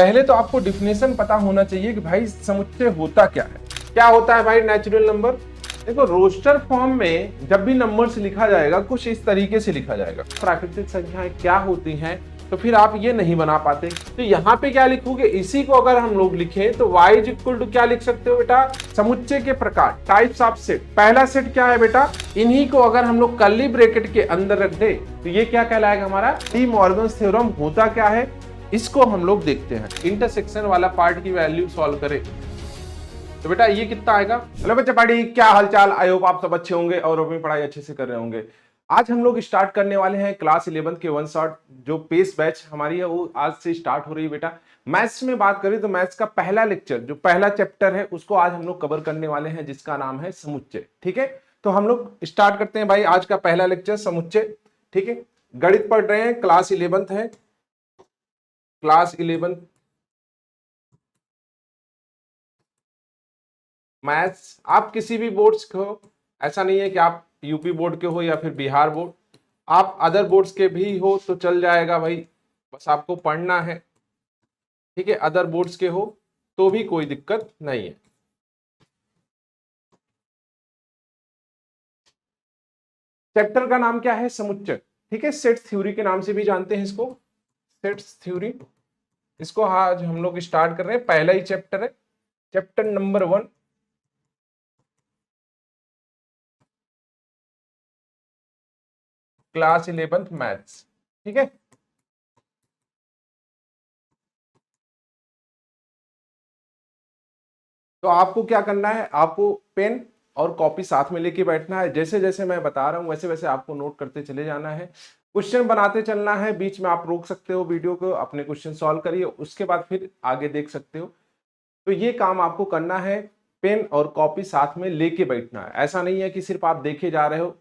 पहले तो आपको डिफिनेशन पता होना चाहिए कि भाई समुच्चय होता क्या है। क्या होता है भाई नेचुरल नंबर? देखो रोस्टर फॉर्म में जब भी नंबर्स लिखा जाएगा कुछ इस तरीके से लिखा जाएगा। प्राकृतिक संख्याएं क्या होती हैं तो फिर आप ये नहीं बना पाते। तो यहाँ पे क्या लिखोगे, इसी को अगर हम लोग लिखें तो y इज इक्वल टू क्या लिख सकते हो बेटा, समुच्चय के प्रकार, टाइप्स ऑफ सेट। पहला सेट क्या है बेटा, इन्हीं को अगर हम लोग कर्ली ब्रैकेट के अंदर रख दे तो ये क्या कहलाएगा हमारा डी मॉर्गन्स थ्योरम। होता क्या है इसको हम लोग देखते हैं। इंटरसेक्शन वाला पार्ट की वैल्यू सॉल्व करें तो बेटा ये कितना आएगा। हेलो बच्चे पार्टी, क्या हालचाल, आई होप आप सब अच्छे होंगे और अपनी पढ़ाई अच्छे से कर रहे होंगे। आज हम लोग स्टार्ट करने वाले हैं क्लास 11 के वन शॉट जो पेस बैच हमारी है वो आज से स्टार्ट हो रही है बेटा। मैथ्स में बात करें तो मैथ्स का पहला लेक्चर जो पहला चैप्टर है उसको आज हम लोग कवर करने वाले हैं जिसका नाम है समुच्चय। ठीक है, तो हम लोग स्टार्ट करते हैं भाई आज का पहला लेक्चर समुच्चय। ठीक है, गणित पढ़ रहे हैं, क्लास 11 है, क्लास 11 मैथ्स। आप किसी भी बोर्ड्स के हो, ऐसा नहीं है कि आप यूपी बोर्ड के हो या फिर बिहार बोर्ड, आप अदर बोर्ड्स के भी हो तो चल जाएगा भाई, बस आपको पढ़ना है। ठीक है, अदर बोर्ड्स के हो तो भी कोई दिक्कत नहीं है। चैप्टर का नाम क्या है, समुच्चय। ठीक है, सेट्स थ्योरी के नाम से भी जानते हैं इसको, सेट्स थ्योरी। इसको आज हम लोग स्टार्ट कर रहे हैं, पहला ही चैप्टर है, चैप्टर नंबर 1, क्लास 11 मैथ्स। ठीक है, तो आपको क्या करना है, आपको पेन और कॉपी साथ में लेके बैठना है। जैसे जैसे मैं बता रहा हूं वैसे वैसे आपको नोट करते चले जाना है, क्वेश्चन बनाते चलना है। बीच में आप रोक सकते हो वीडियो को, अपने क्वेश्चन सॉल्व करिए, उसके बाद फिर आगे देख सकते हो। तो ये काम आपको करना है, पेन और कॉपी साथ में लेके बैठना है। ऐसा नहीं है कि सिर्फ आप देखे जा रहे हो,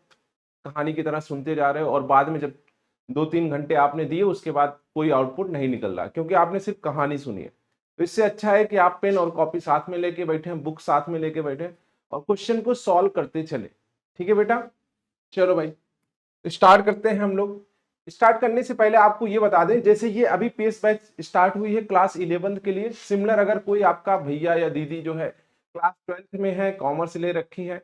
कहानी की तरह सुनते जा रहे हो और बाद में जब 2-3 घंटे आपने दिए उसके बाद कोई आउटपुट नहीं निकल रहा क्योंकि आपने सिर्फ कहानी सुनी है। तो इससे अच्छा है कि आप पेन और कॉपी साथ में लेके बैठे, बुक साथ में लेके बैठे और क्वेश्चन को सॉल्व करते चले। ठीक है बेटा, चलो भाई स्टार्ट करते हैं हम लोग। स्टार्ट करने से पहले आपको ये बता दें, जैसे ये अभी पेस बैच स्टार्ट हुई है क्लास 11 के लिए, सिमिलर अगर कोई आपका भैया या दीदी जो है क्लास 12 में है, कॉमर्स ले रखी है,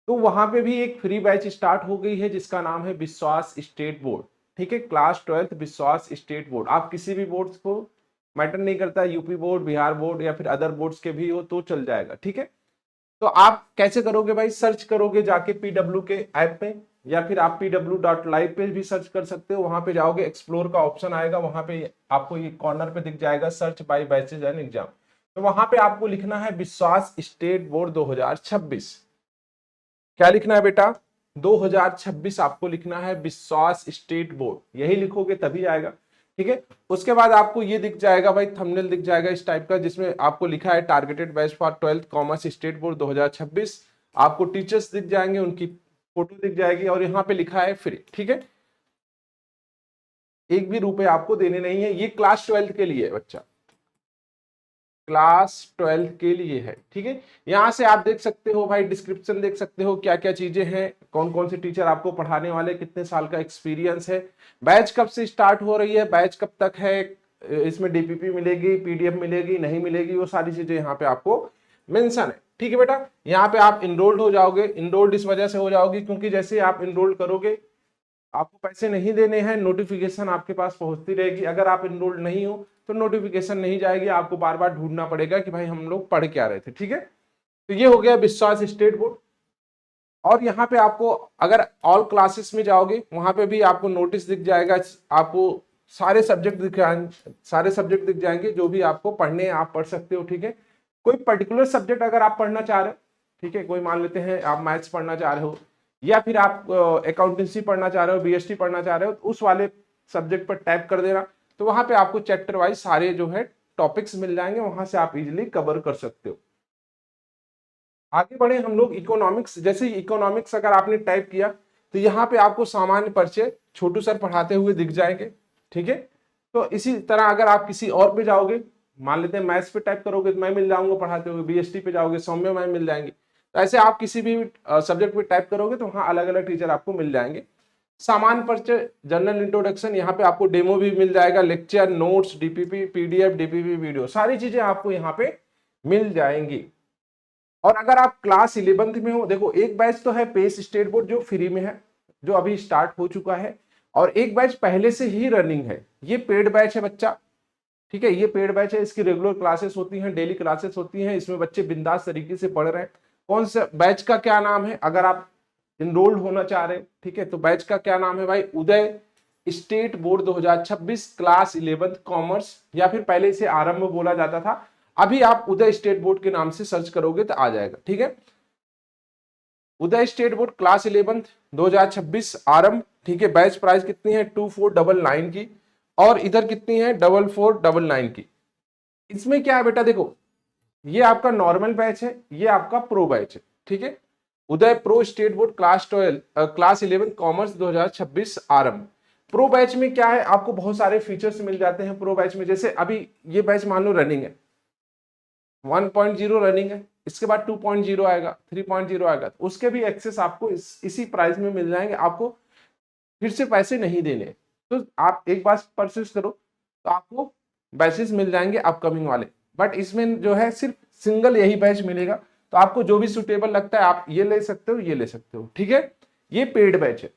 तो वहां पे भी एक फ्री बैच स्टार्ट हो गई है जिसका नाम है विश्वास स्टेट बोर्ड। ठीक है, क्लास 12 विश्वास स्टेट बोर्ड। आप किसी भी बोर्ड को, मैटर नहीं करता यूपी बोर्ड, बिहार बोर्ड या फिर अदर बोर्ड्स के भी हो तो चल जाएगा। ठीक है, तो आप कैसे करोगे भाई, सर्च करोगे जाके पीडब्ल्यू के ऐप में या फिर आप pw.live पे भी सर्च कर सकते हो। वहां पे जाओगे, एक्सप्लोर का ऑप्शन आएगा, वहां पे आपको ये कॉर्नर पे दिख जाएगा search by batches and exam. तो वहां पे आपको लिखना है विश्वास स्टेट बोर्ड 2026। क्या लिखना है बेटा, 2026 आपको लिखना है, विश्वास स्टेट बोर्ड, यही लिखोगे तभी आएगा। ठीक है, उसके बाद आपको ये दिख जाएगा भाई, थंबनेल दिख जाएगा इस टाइप का जिसमें आपको लिखा है targeted batch for 12th commerce state board 2026। आपको टीचर्स दिख जाएंगे, उनकी फोटो दिख जाएगी और यहाँ पे लिखा है फ्री। ठीक है, एक भी रुपए आपको देने नहीं है, ये क्लास 12 के लिए है बच्चा, क्लास 12 के लिए है। ठीक है, यहाँ से आप देख सकते हो भाई, डिस्क्रिप्शन देख सकते हो क्या क्या चीजें हैं, कौन कौन से टीचर आपको पढ़ाने वाले, कितने साल का एक्सपीरियंस है, बैच कब से स्टार्ट हो रही है, बैच कब तक है, इसमें डीपीपी मिलेगी, पीडीएफ मिलेगी, नहीं मिलेगी, वो सारी चीजें यहाँ पे आपको मेंशन है। ठीक है बेटा, यहाँ पे आप इनरोल्ड हो जाओगे। इनरोल्ड इस वजह से हो जाओगे क्योंकि जैसे आप इनरोल्ड करोगे आपको पैसे नहीं देने हैं, नोटिफिकेशन आपके पास पहुंचती रहेगी। अगर आप इनरोल्ड नहीं हो तो नोटिफिकेशन नहीं जाएगी, आपको बार बार ढूंढना पड़ेगा कि भाई हम लोग पढ़ क्या रहे थे। ठीक है, तो ये हो गया विश्वास स्टेट बोर्ड। और यहाँ पे आपको अगर ऑल क्लासेस में जाओगे वहां पे भी आपको नोटिस दिख जाएगा, आपको सारे सब्जेक्ट दिख जाएंगे जो भी आपको पढ़ने हैं आप पढ़ सकते हो। ठीक है, कोई पर्टिकुलर सब्जेक्ट अगर आप पढ़ना चाह रहे हो, ठीक है, कोई मान लेते हैं आप मैथ्स पढ़ना चाह रहे हो या फिर आप अकाउंटेंसी पढ़ना चाह रहे हो, बीएसटी पढ़ना चाह रहे हो, तो उस वाले सब्जेक्ट पर टैप कर देना, तो वहां पे आपको चैप्टर वाइज सारे जो है टॉपिक्स मिल जाएंगे, वहां से आप इजिली कवर कर सकते हो। आगे बढ़े हम लोग, इकोनॉमिक्स। जैसे इकोनॉमिक्स अगर आपने टाइप किया तो यहाँ पे आपको सामान्य परिचय छोटू सर पढ़ाते हुए दिख जाएंगे। ठीक है, तो इसी तरह अगर आप किसी और पे जाओगे, मान लेते हैं मैथ्स पे टाइप करोगे तो मैं मिल जाऊंगा पढ़ाते हुए, बीएसटी पे जाओगे सौम्य मैम मिल जाएंगे। तो ऐसे आप किसी भी सब्जेक्ट पे टाइप करोगे तो वहाँ अलग अलग टीचर आपको मिल जाएंगे। सामान्य परिचय, जनरल इंट्रोडक्शन, यहाँ पे आपको डेमो भी मिल जाएगा, lecture notes, DPP PDF, DPP video, सारी चीजें आपको यहाँ पे मिल जाएंगी। और अगर आप क्लास 11th में हो, देखो एक बैच तो है पेस स्टेट बोर्ड जो फ्री में है, जो अभी स्टार्ट हो चुका है, और एक बैच पहले से ही रनिंग है, ये पेड बैच है बच्चा, ठीक है, ये पेड बैच है, इसकी रेगुलर क्लासेस होती हैं, डेली क्लासेस होती हैं, इसमें बच्चे बिंदास तरीके से पढ़ रहे हैं। कौन सा बैच का क्या नाम है, अगर आप इनरोल्ड होना चाह रहे हैं, ठीक है, तो बैच का क्या नाम है भाई, Uday state board 2026 class 11th commerce, या फिर पहले इसे आरंभ बोला जाता था, अभी आप उदय स्टेट बोर्ड के नाम से सर्च करोगे तो आ जाएगा, ठीक है। उदय स्टेट बोर्ड क्लास 11th 2026 आरंभ, ठीक है। बैच प्राइस कितनी है, 2499 की, और इधर कितनी है, 4499 की। इसमें क्या है बेटा, देखो ये आपका नॉर्मल बैच है, ये आपका प्रो बैच है, ठीक है। Uday pro state board class 11 commerce 2026 Aarambh. Pro batch में क्या है, आपको बहुत सारे फीचर्स मिल जाते हैं प्रो बैच में, जैसे अभी ये बैच मान लो रनिंग है, 1.0 रनिंग है, इसके बाद 2.0 आएगा, 3.0 आएगा, तो उसके भी एक्सेस आपको इसी प्राइस में मिल जाएंगे, आपको फिर से पैसे नहीं देने। तो आप एक बार परचेस करो तो आपको बैचेस मिल जाएंगे अपकमिंग वाले, बट इसमें जो है सिर्फ सिंगल यही बैच मिलेगा, तो आपको जो भी सुटेबल लगता है आप ये ले सकते हो, ये ले सकते हो, ठीक है। ये पेड बैच है।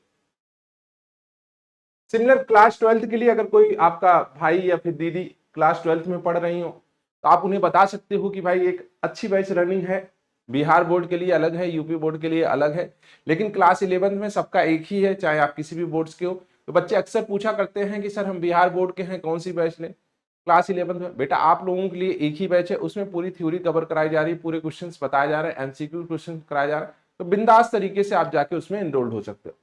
सिमिलर क्लास 12th के लिए अगर कोई आपका भाई या फिर दीदी क्लास 12th में पढ़ रही हो, तो आप उन्हें बता सकते हो कि भाई एक अच्छी बैच रनिंग है, बिहार बोर्ड के लिए अलग है, यूपी बोर्ड के लिए अलग है, लेकिन क्लास 11th में सबका एक ही है, चाहे आप किसी भी बोर्ड्स के हो। तो बच्चे अक्सर पूछा करते हैं कि सर हम बिहार बोर्ड के हैं, कौन सी बैच लें क्लास 11th में। बेटा आप लोगों के लिए एक ही बैच है, उसमें पूरी थ्योरी कवर कराई जा रही है, पूरे क्वेश्चंस बताए जा रहे हैं, एमसीक्यू क्वेश्चन कराए जा रहे हैं, तो बिंदास तरीके से आप जाके उसमें एनरोल्ड हो सकते हो।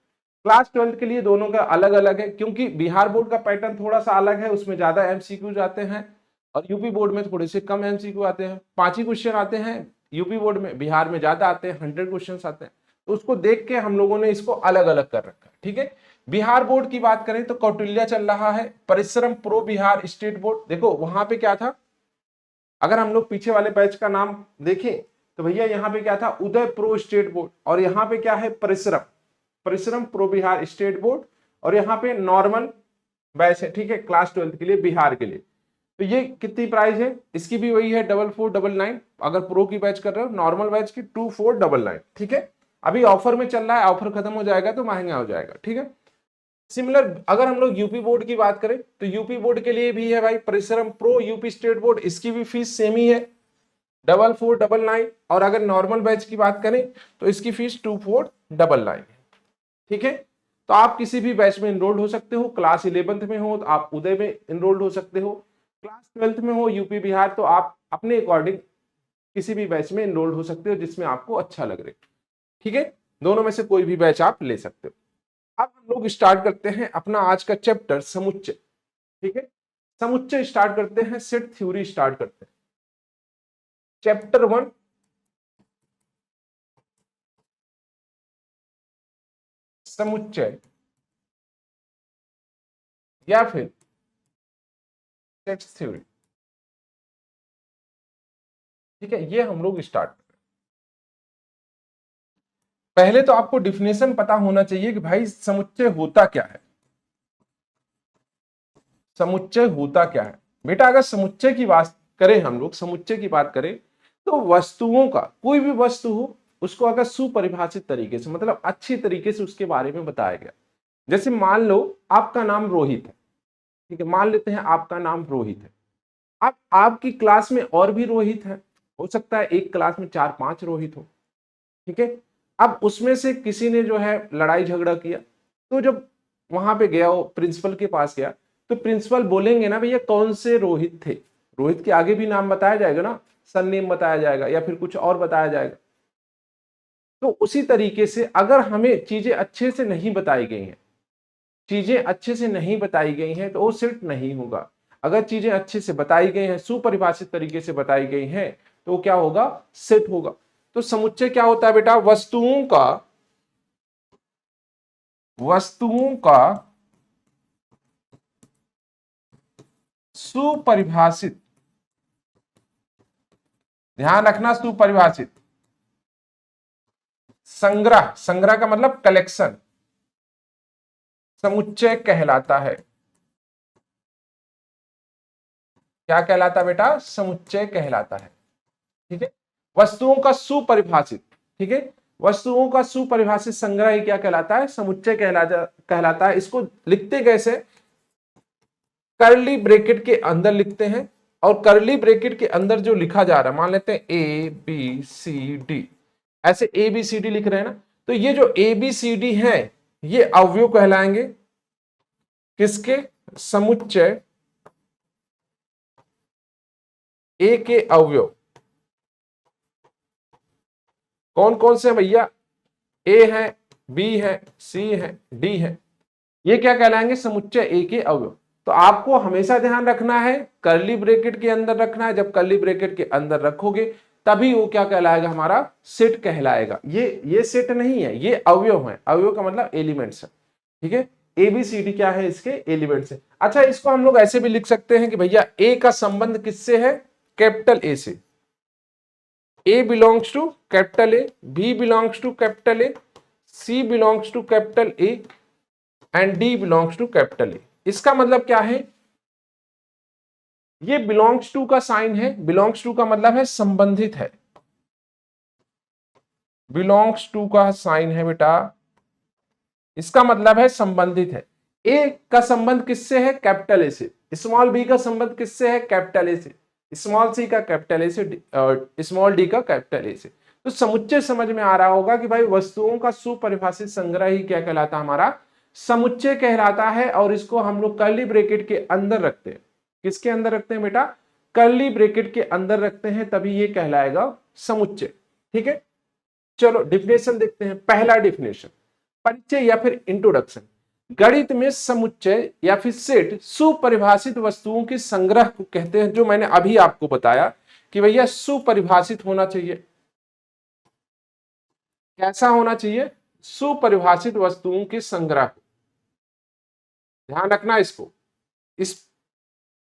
क्लास 12th के लिए दोनों का अलग अलग है, क्योंकि बिहार बोर्ड का पैटर्न थोड़ा सा अलग है, उसमें ज्यादा एमसीक्यू आते हैं, और यूपी बोर्ड में थोड़े से कम एमसीक्यू आते हैं, 5 ही क्वेश्चन आते हैं यूपी बोर्ड में, बिहार में ज्यादा आते हैं, 100 क्वेश्चन आते हैं। तो उसको देख के हम लोगों ने इसको अलग अलग कर रखा है, ठीक है। बिहार बोर्ड की बात करें तो कौटिल्य चल रहा है, परिश्रम प्रो बिहार स्टेट बोर्ड, देखो वहां पे क्या था, अगर हम लोग पीछे वाले बैच का नाम देखें तो भैया यहाँ पे क्या था, उदय प्रो स्टेट बोर्ड, और यहाँ पे क्या है, परिश्रम, परिश्रम प्रो बिहार स्टेट बोर्ड, और यहाँ पे नॉर्मल बैच है, ठीक है, क्लास 12th के लिए बिहार के लिए। तो ये कितनी प्राइस है, इसकी भी वही है 4499, अगर प्रो की बैच कर रहे हो, नॉर्मल बैच की 2499, ठीक है। अभी ऑफर में चल रहा है, ऑफर खत्म हो जाएगा तो महंगा हो जाएगा, ठीक है। सिमिलर अगर हम लोग यूपी बोर्ड की बात करें तो यूपी बोर्ड के लिए भी है भाई परिश्रम प्रो यूपी स्टेट बोर्ड, इसकी भी फीस सेम ही है 4499, और अगर नॉर्मल बैच की बात करें तो इसकी फीस 2499 है, ठीक है। तो आप किसी भी बैच में एनरोल्ड हो सकते हो, क्लास 11th में हो तो आप उदय में एनरोल्ड हो सकते हो, क्लास 12th में हो यूपी बिहार तो आप अपने अकॉर्डिंग किसी भी बैच में एनरोल्ड हो सकते हो जिसमें आपको अच्छा लग रहा है, ठीक है। दोनों में से कोई भी बैच आप ले सकते हो। अब हम लोग स्टार्ट करते हैं अपना आज का चैप्टर समुच्चय, ठीक है। समुच्चय स्टार्ट करते हैं, सेट थ्योरी स्टार्ट करते हैं। चैप्टर 1 समुच्चय या फिर सेट थ्योरी, ठीक है, ये हम लोग स्टार्ट करते हैं। पहले तो आपको डिफिनेशन पता होना चाहिए कि भाई समुच्चय होता क्या है। समुच्चय होता क्या है बेटा, अगर समुच्चय की बात करें, हम लोग समुच्चय की बात करें तो वस्तुओं का, कोई भी वस्तु हो उसको अगर सुपरिभाषित तरीके से, मतलब अच्छी तरीके से उसके बारे में बताया गया। जैसे मान लो आपका नाम रोहित है, ठीक है, मान लेते हैं आपका नाम रोहित है। अब आपकी क्लास में और भी रोहित है, हो सकता है एक क्लास में 4-5 रोहित हो, ठीक है। अब उसमें से किसी ने जो है लड़ाई झगड़ा किया, तो जब वहां पे गया, वो प्रिंसिपल के पास गया, तो प्रिंसिपल बोलेंगे ना भैया कौन से रोहित थे, रोहित के आगे भी नाम बताया जाएगा ना, सरनेम बताया जाएगा या फिर कुछ और बताया जाएगा। तो उसी तरीके से अगर हमें चीजें अच्छे से नहीं बताई गई हैं, चीजें अच्छे से नहीं बताई गई हैं तो वो सिर्फ नहीं होगा। अगर चीजें अच्छे से बताई गई हैं, सुपरिभाषित तरीके से बताई गई हैं, तो क्या होगा, सेट होगा। तो समुच्चय क्या होता है बेटा, वस्तुओं का सुपरिभाषित, ध्यान रखना, सुपरिभाषित संग्रह, संग्रह का मतलब कलेक्शन, समुच्चय कहलाता है। क्या कहलाता है बेटा? समुच्चय कहलाता है। ठीक है, वस्तुओं का सुपरिभाषित, ठीक है, वस्तुओं का सुपरिभाषित संग्रह ही क्या कहलाता है? समुच्चय कहलाता है। इसको लिखते कैसे? कर्ली ब्रैकेट के अंदर लिखते हैं, और कर्ली ब्रैकेट के अंदर जो लिखा जा रहा है, मान लेते हैं ए बी सी डी, ऐसे ए बी सी डी लिख रहे हैं ना, तो ये जो ए बी सी डी है ये अवयव कहलाएंगे किसके? समुच्चय ए के अवयव। कौन कौन से भैया? ए है, बी है, सी है, डी है, ये क्या कहलाएंगे? समुच्चय ए के अवयव। तो आपको हमेशा ध्यान रखना है, कर्ली ब्रैकेट के अंदर रखना है। जब कर्ली ब्रैकेट के अंदर रखोगे तभी वो क्या कहलाएगा? हमारा सेट कहलाएगा। ये सेट नहीं है, ये अवयव है। अवयव का मतलब एलिमेंट्स है। ठीक है, एबीसीडी क्या है? इसके एलिमेंट्स है। अच्छा, इसको हम लोग ऐसे भी लिख सकते हैं कि भैया ए का संबंध किससे है? कैपिटल ए से। A belongs to capital A, B belongs to capital A, C belongs to capital A and D belongs to capital A. इसका मतलब क्या है? ये बिलोंग्स टू का साइन है। बिलोंग्स टू का मतलब है संबंधित है। बिलोंग्स टू का साइन है बेटा, इसका मतलब है संबंधित है। ए का संबंध किससे है? कैपिटल ए से। स्मॉल बी का संबंध किससे है? कैपिटल ए से। स्मॉल सी का कैपिटल ए से, स्मॉल डी का कैपिटल ए से। तो समुच्चय समझ में आ रहा होगा कि भाई वस्तुओं का सुपरिभाषित संग्रह ही क्या कहलाता? हमारा समुच्चय कहलाता है। और इसको हम लोग कर्ली ब्रैकेट के अंदर रखते हैं। किसके अंदर रखते हैं बेटा? कर्ली ब्रैकेट के अंदर रखते हैं, तभी ये कहलाएगा समुच्चय। ठीक है, चलो डिफिनेशन देखते हैं। पहला डिफिनेशन, परिचय या फिर इंट्रोडक्शन। गणित में समुच्चय या फिर सेट सुपरिभाषित वस्तुओं के संग्रह को कहते हैं, जो मैंने अभी आपको बताया कि भैया सुपरिभाषित होना चाहिए। कैसा होना चाहिए? सुपरिभाषित वस्तुओं के संग्रह। ध्यान रखना, इसको, इस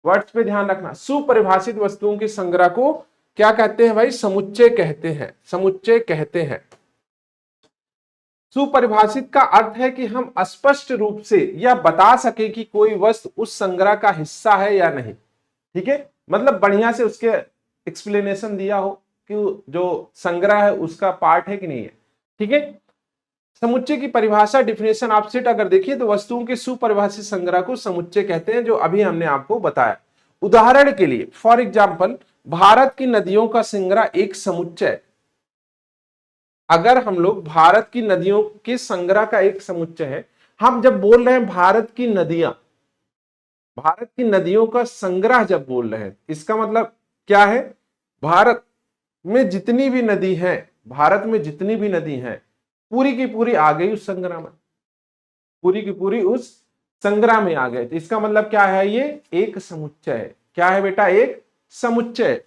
वर्ड्स पे ध्यान रखना। सुपरिभाषित वस्तुओं के संग्रह को क्या कहते हैं भाई? समुच्चय कहते हैं। समुच्चय कहते हैं। सुपरिभाषित का अर्थ है कि हम स्पष्ट रूप से यह बता सके कि कोई वस्तु उस संग्रह का हिस्सा है या नहीं। ठीक है, मतलब बढ़िया से उसके एक्सप्लेनेशन दिया हो कि जो संग्रह है उसका पार्ट है कि नहीं है। ठीक है, समुच्चय की परिभाषा, डिफिनेशन आप सेट अगर देखिए तो वस्तुओं के सुपरिभाषित संग्रह को समुच्चय कहते हैं, जो अभी हमने आपको बताया। उदाहरण के लिए, फॉर एग्जाम्पल, भारत की नदियों का संग्रह एक समुच्चय। अगर हम लोग भारत की नदियों के संग्रह का एक समुच्चय है, हम जब बोल रहे हैं भारत की नदियां, भारत की नदियों का संग्रह जब बोल रहे हैं, इसका मतलब क्या है? भारत में जितनी भी नदी है, भारत में जितनी भी नदी है, पूरी की पूरी आ गई उस संग्रह में, पूरी की पूरी उस संग्रह में आ गए। तो इसका मतलब क्या है? ये एक समुच्चय है। क्या है बेटा? एक समुच्चय।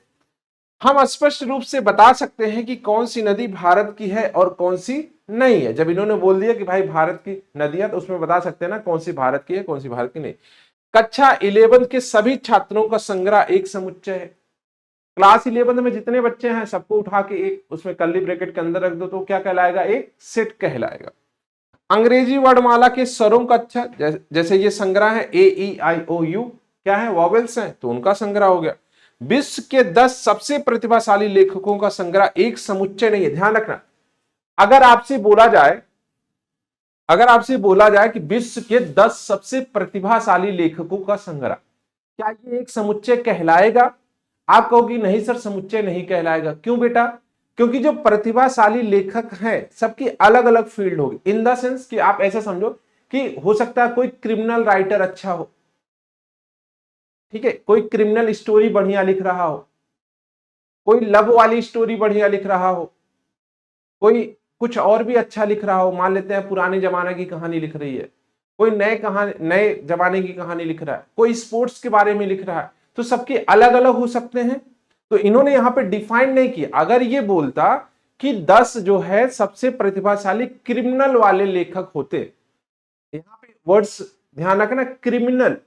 हम स्पष्ट रूप से बता सकते हैं कि कौन सी नदी भारत की है और कौन सी नहीं है। जब इन्होंने बोल दिया कि भाई भारत की नदियां, तो उसमें बता सकते हैं ना कौन सी भारत की है, कौन सी भारत की नहीं। कक्षा 11 के सभी छात्रों का संग्रह एक समुच्चय है। क्लास 11 में जितने बच्चे हैं सबको उठा के एक उसमें कर्ली ब्रैकेट के अंदर रख दो, तो क्या कहलाएगा? एक सेट कहलाएगा। अंग्रेजी वर्णमाला के स्वरों का अक्षर, जैसे ये संग्रह है AEIOU, क्या है? वॉवेल्स हैं, तो उनका संग्रह हो गया। विश्व के 10 सबसे प्रतिभाशाली लेखकों का संग्रह एक समुच्चय नहीं है। ध्यान रखना, अगर आपसे बोला जाए कि विश्व के 10 सबसे प्रतिभाशाली लेखकों का संग्रह, क्या ये एक समुच्चय कहलाएगा? आप कहोगे नहीं सर, समुच्चय नहीं कहलाएगा। क्यों बेटा? क्योंकि जो प्रतिभाशाली लेखक हैं सबकी अलग अलग फील्ड होगी। इन द सेंस कि आप ऐसा समझो कि हो सकता है कोई क्रिमिनल राइटर अच्छा हो, ठीक है, कोई क्रिमिनल स्टोरी बढ़िया लिख रहा हो, कोई लव वाली स्टोरी बढ़िया लिख रहा हो, कोई कुछ और भी अच्छा लिख रहा हो। मान लेते हैं पुराने जमाने की कहानी लिख रही है, कोई नए जमाने की कहानी लिख रहा है, कोई स्पोर्ट्स के बारे में लिख रहा है। तो सबके अलग अलग हो सकते हैं। तो इन्होंने यहां पे डिफाइन नहीं किया। अगर ये बोलता कि 10 जो है सबसे प्रतिभाशाली क्रिमिनल वाले लेखक होते, यहां पे वर्ड्स ध्यान रखना, क्रिमिनल।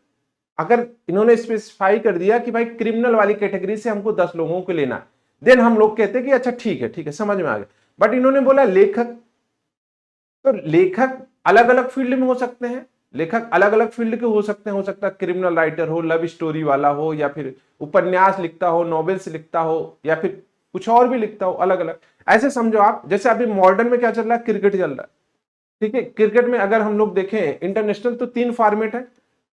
अगर इन्होंने स्पेसिफाई कर दिया कि भाई क्रिमिनल वाली कैटेगरी से हमको 10 लोगों को लेना, देन हम लोग कहते कि अच्छा ठीक है समझ में आ गया। बट इन्होंने बोला लेखक, तो लेखक अलग अलग फील्ड में हो सकते हैं। लेखक अलग अलग फील्ड के हो सकते हैं, हो सकता है क्रिमिनल राइटर हो, लव स्टोरी वाला हो, या फिर उपन्यास लिखता हो, नॉवेल्स लिखता हो, या फिर कुछ और भी लिखता हो, अलग अलग। ऐसे समझो आप, जैसे अभी मॉडर्न में क्या चल रहा है, क्रिकेट चल रहा है, ठीक है। क्रिकेट में अगर हम लोग देखें इंटरनेशनल तो 3 फॉर्मेट है,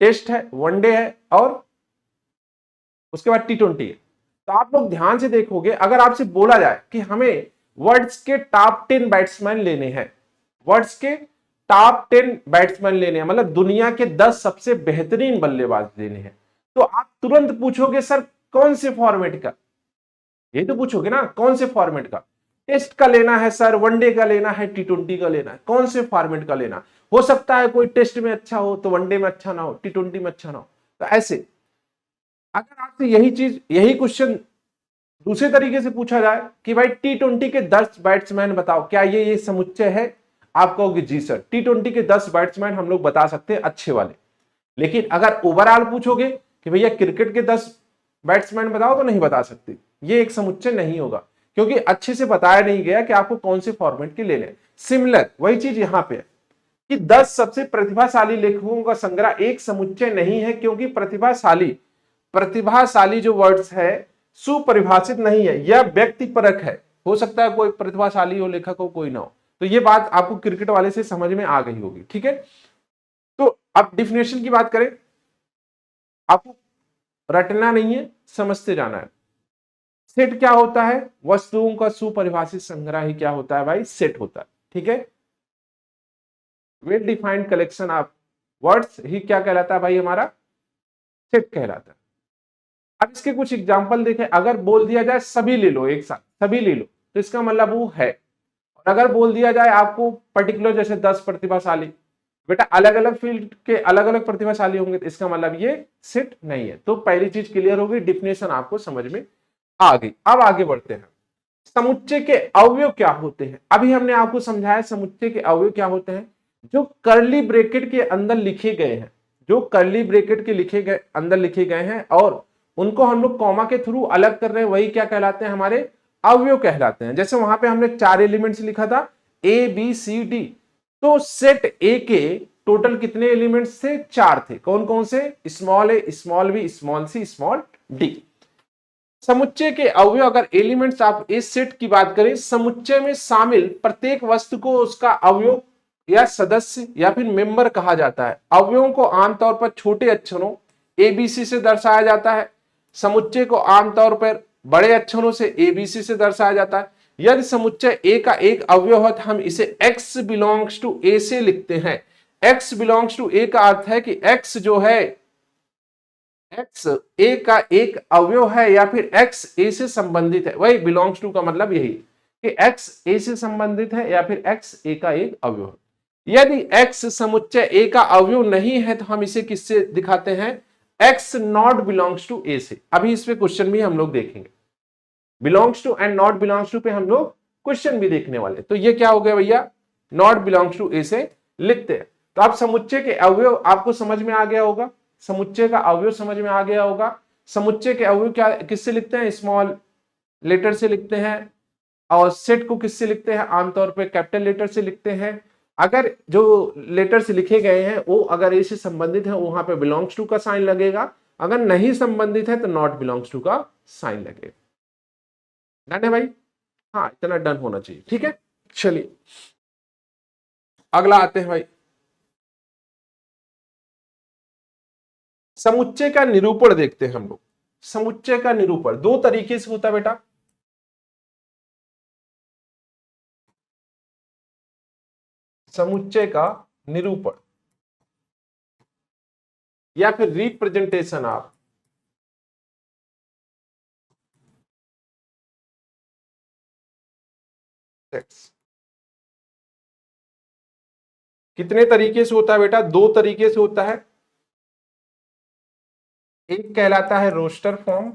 टेस्ट है, वनडे है और उसके बाद T20 है। तो आप लोग ध्यान से देखोगे, अगर आपसे बोला जाए कि हमें वर्ल्ड्स के टॉप 10 बैट्समैन लेने हैं, वर्ल्ड्स के टॉप 10 बैट्समैन लेने हैं, मतलब दुनिया के 10 सबसे बेहतरीन बल्लेबाज लेने हैं, तो आप तुरंत पूछोगे सर कौन से फॉर्मेट का, ये तो पूछोगे ना, कौन से फॉर्मेट का, टेस्ट का लेना है सर, वनडे का लेना है, T20 का लेना है, कौन से फॉर्मेट का लेना। हो सकता है कोई टेस्ट में अच्छा हो तो वनडे में अच्छा ना हो, T20 में अच्छा ना हो। तो ऐसे अगर आपसे यही क्वेश्चन दूसरे तरीके से पूछा जाए कि भाई T20 के 10 बैट्समैन बताओ, क्या ये समुच्चय है, आप कहोगे जी सर T20 के 10 बैट्समैन हम लोग बता सकते हैं अच्छे वाले। लेकिन अगर ओवरऑल पूछोगे कि भैया क्रिकेट के 10 बैट्समैन बताओ, तो नहीं बता सकते, ये एक समुच्चय नहीं होगा, क्योंकि अच्छे से बताया नहीं गया कि आपको कौन से फॉर्मेट के लेने। सिमिलर वही चीज यहां पे है कि 10 सबसे प्रतिभाशाली लेखकों का संग्रह एक समुच्चय नहीं है, क्योंकि प्रतिभाशाली प्रतिभाशाली जो वर्ड्स है सुपरिभाषित नहीं है, यह व्यक्ति परक है। हो सकता है कोई प्रतिभाशाली हो लेखक हो, कोई ना हो। तो ये बात आपको क्रिकेट वाले से समझ में आ गई होगी, ठीक है। तो अब डिफिनेशन की बात करें, आपको रटना नहीं है, समझते जाना है। सेट क्या होता है, वस्तुओं का सुपरिभाषित संग्रह ही क्या होता है भाई, सेट होता है, ठीक है। Well defined collection of words ही क्या कहलाता है भाई, हमारा सेट कहलाता है। अब इसके कुछ एग्जाम्पल देखें, अगर बोल दिया जाए सभी ले लो, एक साथ सभी ले लो, तो इसका मतलब वो है। और अगर बोल दिया जाए आपको पर्टिकुलर, जैसे 10 प्रतिभाशाली, बेटा अलग अलग फील्ड के अलग अलग प्रतिभाशाली होंगे, तो इसका मतलब ये सेट नहीं है। तो पहली चीज क्लियर होगी, डिफिनेशन आपको समझ में आ गई। अब आगे बढ़ते हैं, समुच्चय के अवयव क्या होते हैं। अभी हमने आपको समझाया समुच्चय के अवयव क्या होते हैं, जो करली ब्रैकेट के अंदर लिखे गए हैं, जो करली ब्रैकेट के अंदर लिखे गए हैं और उनको हम लोग कॉमा के थ्रू अलग कर रहे हैं, वही क्या कहलाते हैं, हमारे अवयव कहलाते हैं। जैसे वहां पे हमने 4 एलिमेंट्स लिखा था, ABCD, तो सेट ए के टोटल कितने एलिमेंट्स थे, 4 थे। कौन कौन से, स्मॉल ए, small B, small C, small D. समुच्चय के अवयव, अगर एलिमेंट्स ऑफ इस सेट की बात करें, समुच्चय में शामिल प्रत्येक वस्तु को उसका अवयव या सदस्य या फिर मेंबर कहा जाता है। अवयवों को आमतौर पर छोटे अक्षरों ABC से दर्शाया जाता है, समुच्चय को आमतौर पर बड़े अक्षरों से ABC से दर्शाया जाता है। यदि समुच्चय A का एक अवयव है तो हम इसे X बिलोंग्स टू A से लिखते हैं। X बिलोंग्स टू A का अर्थ है कि X जो है, एक्स ए का एक अवयव है या फिर एक्स ए से संबंधित है, वही बिलोंग्स टू का मतलब यही कि एक्स ए से संबंधित है या फिर एक्स ए का एक अवयव है। यदि एक्स समुच्चय ए का अवयव नहीं है तो हम इसे किससे दिखाते हैं, x not belongs to A से। अभी इस पे क्वेश्चन भी हम लोग देखेंगे, belongs to and not belongs to पे हम लोग क्वेश्चन भी देखने वाले। तो ये क्या हो गया भैया, नॉट बिलोंग्स टू ए से लिखते हैं। तो आप समुच्चय के अवयव आपको समझ में आ गया होगा, समुच्चय का अवयव समझ में आ गया होगा। समुच्चय के अवयव क्या किससे लिखते हैं, स्मॉल लेटर से लिखते हैं, और सेट को किससे लिखते हैं, आमतौर पे कैपिटल लेटर से लिखते हैं। अगर जो लेटर से लिखे गए हैं वो अगर ए से संबंधित है, वहां पे बिलोंग्स टू का साइन लगेगा, अगर नहीं संबंधित है तो नॉट बिलोंग्स टू का साइन लगेगा। डन है भाई, हाँ इतना डन होना चाहिए, ठीक है। चलिए अगला आते हैं भाई, समुच्चय का निरूपण देखते हैं हम लोग। समुच्चय का निरूपण 2 तरीके से होता है बेटा, समुच्चय का निरूपण या फिर रिप्रेजेंटेशन ऑफ सेट्स। कितने तरीके से होता है बेटा, 2 तरीके से होता है। एक कहलाता है रोस्टर फॉर्म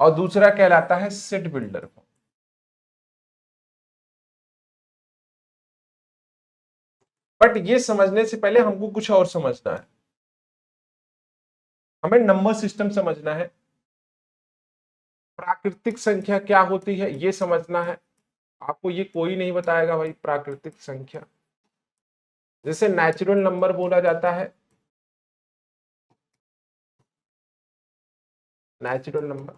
और दूसरा कहलाता है सेट बिल्डर फॉर्म। बट ये समझने से पहले हमको कुछ और समझना है, हमें नंबर सिस्टम समझना है, प्राकृतिक संख्या क्या होती है ये समझना है, आपको ये कोई नहीं बताएगा भाई प्राकृतिक संख्या। जैसे नेचुरल नंबर बोला जाता है, नेचुरल नंबर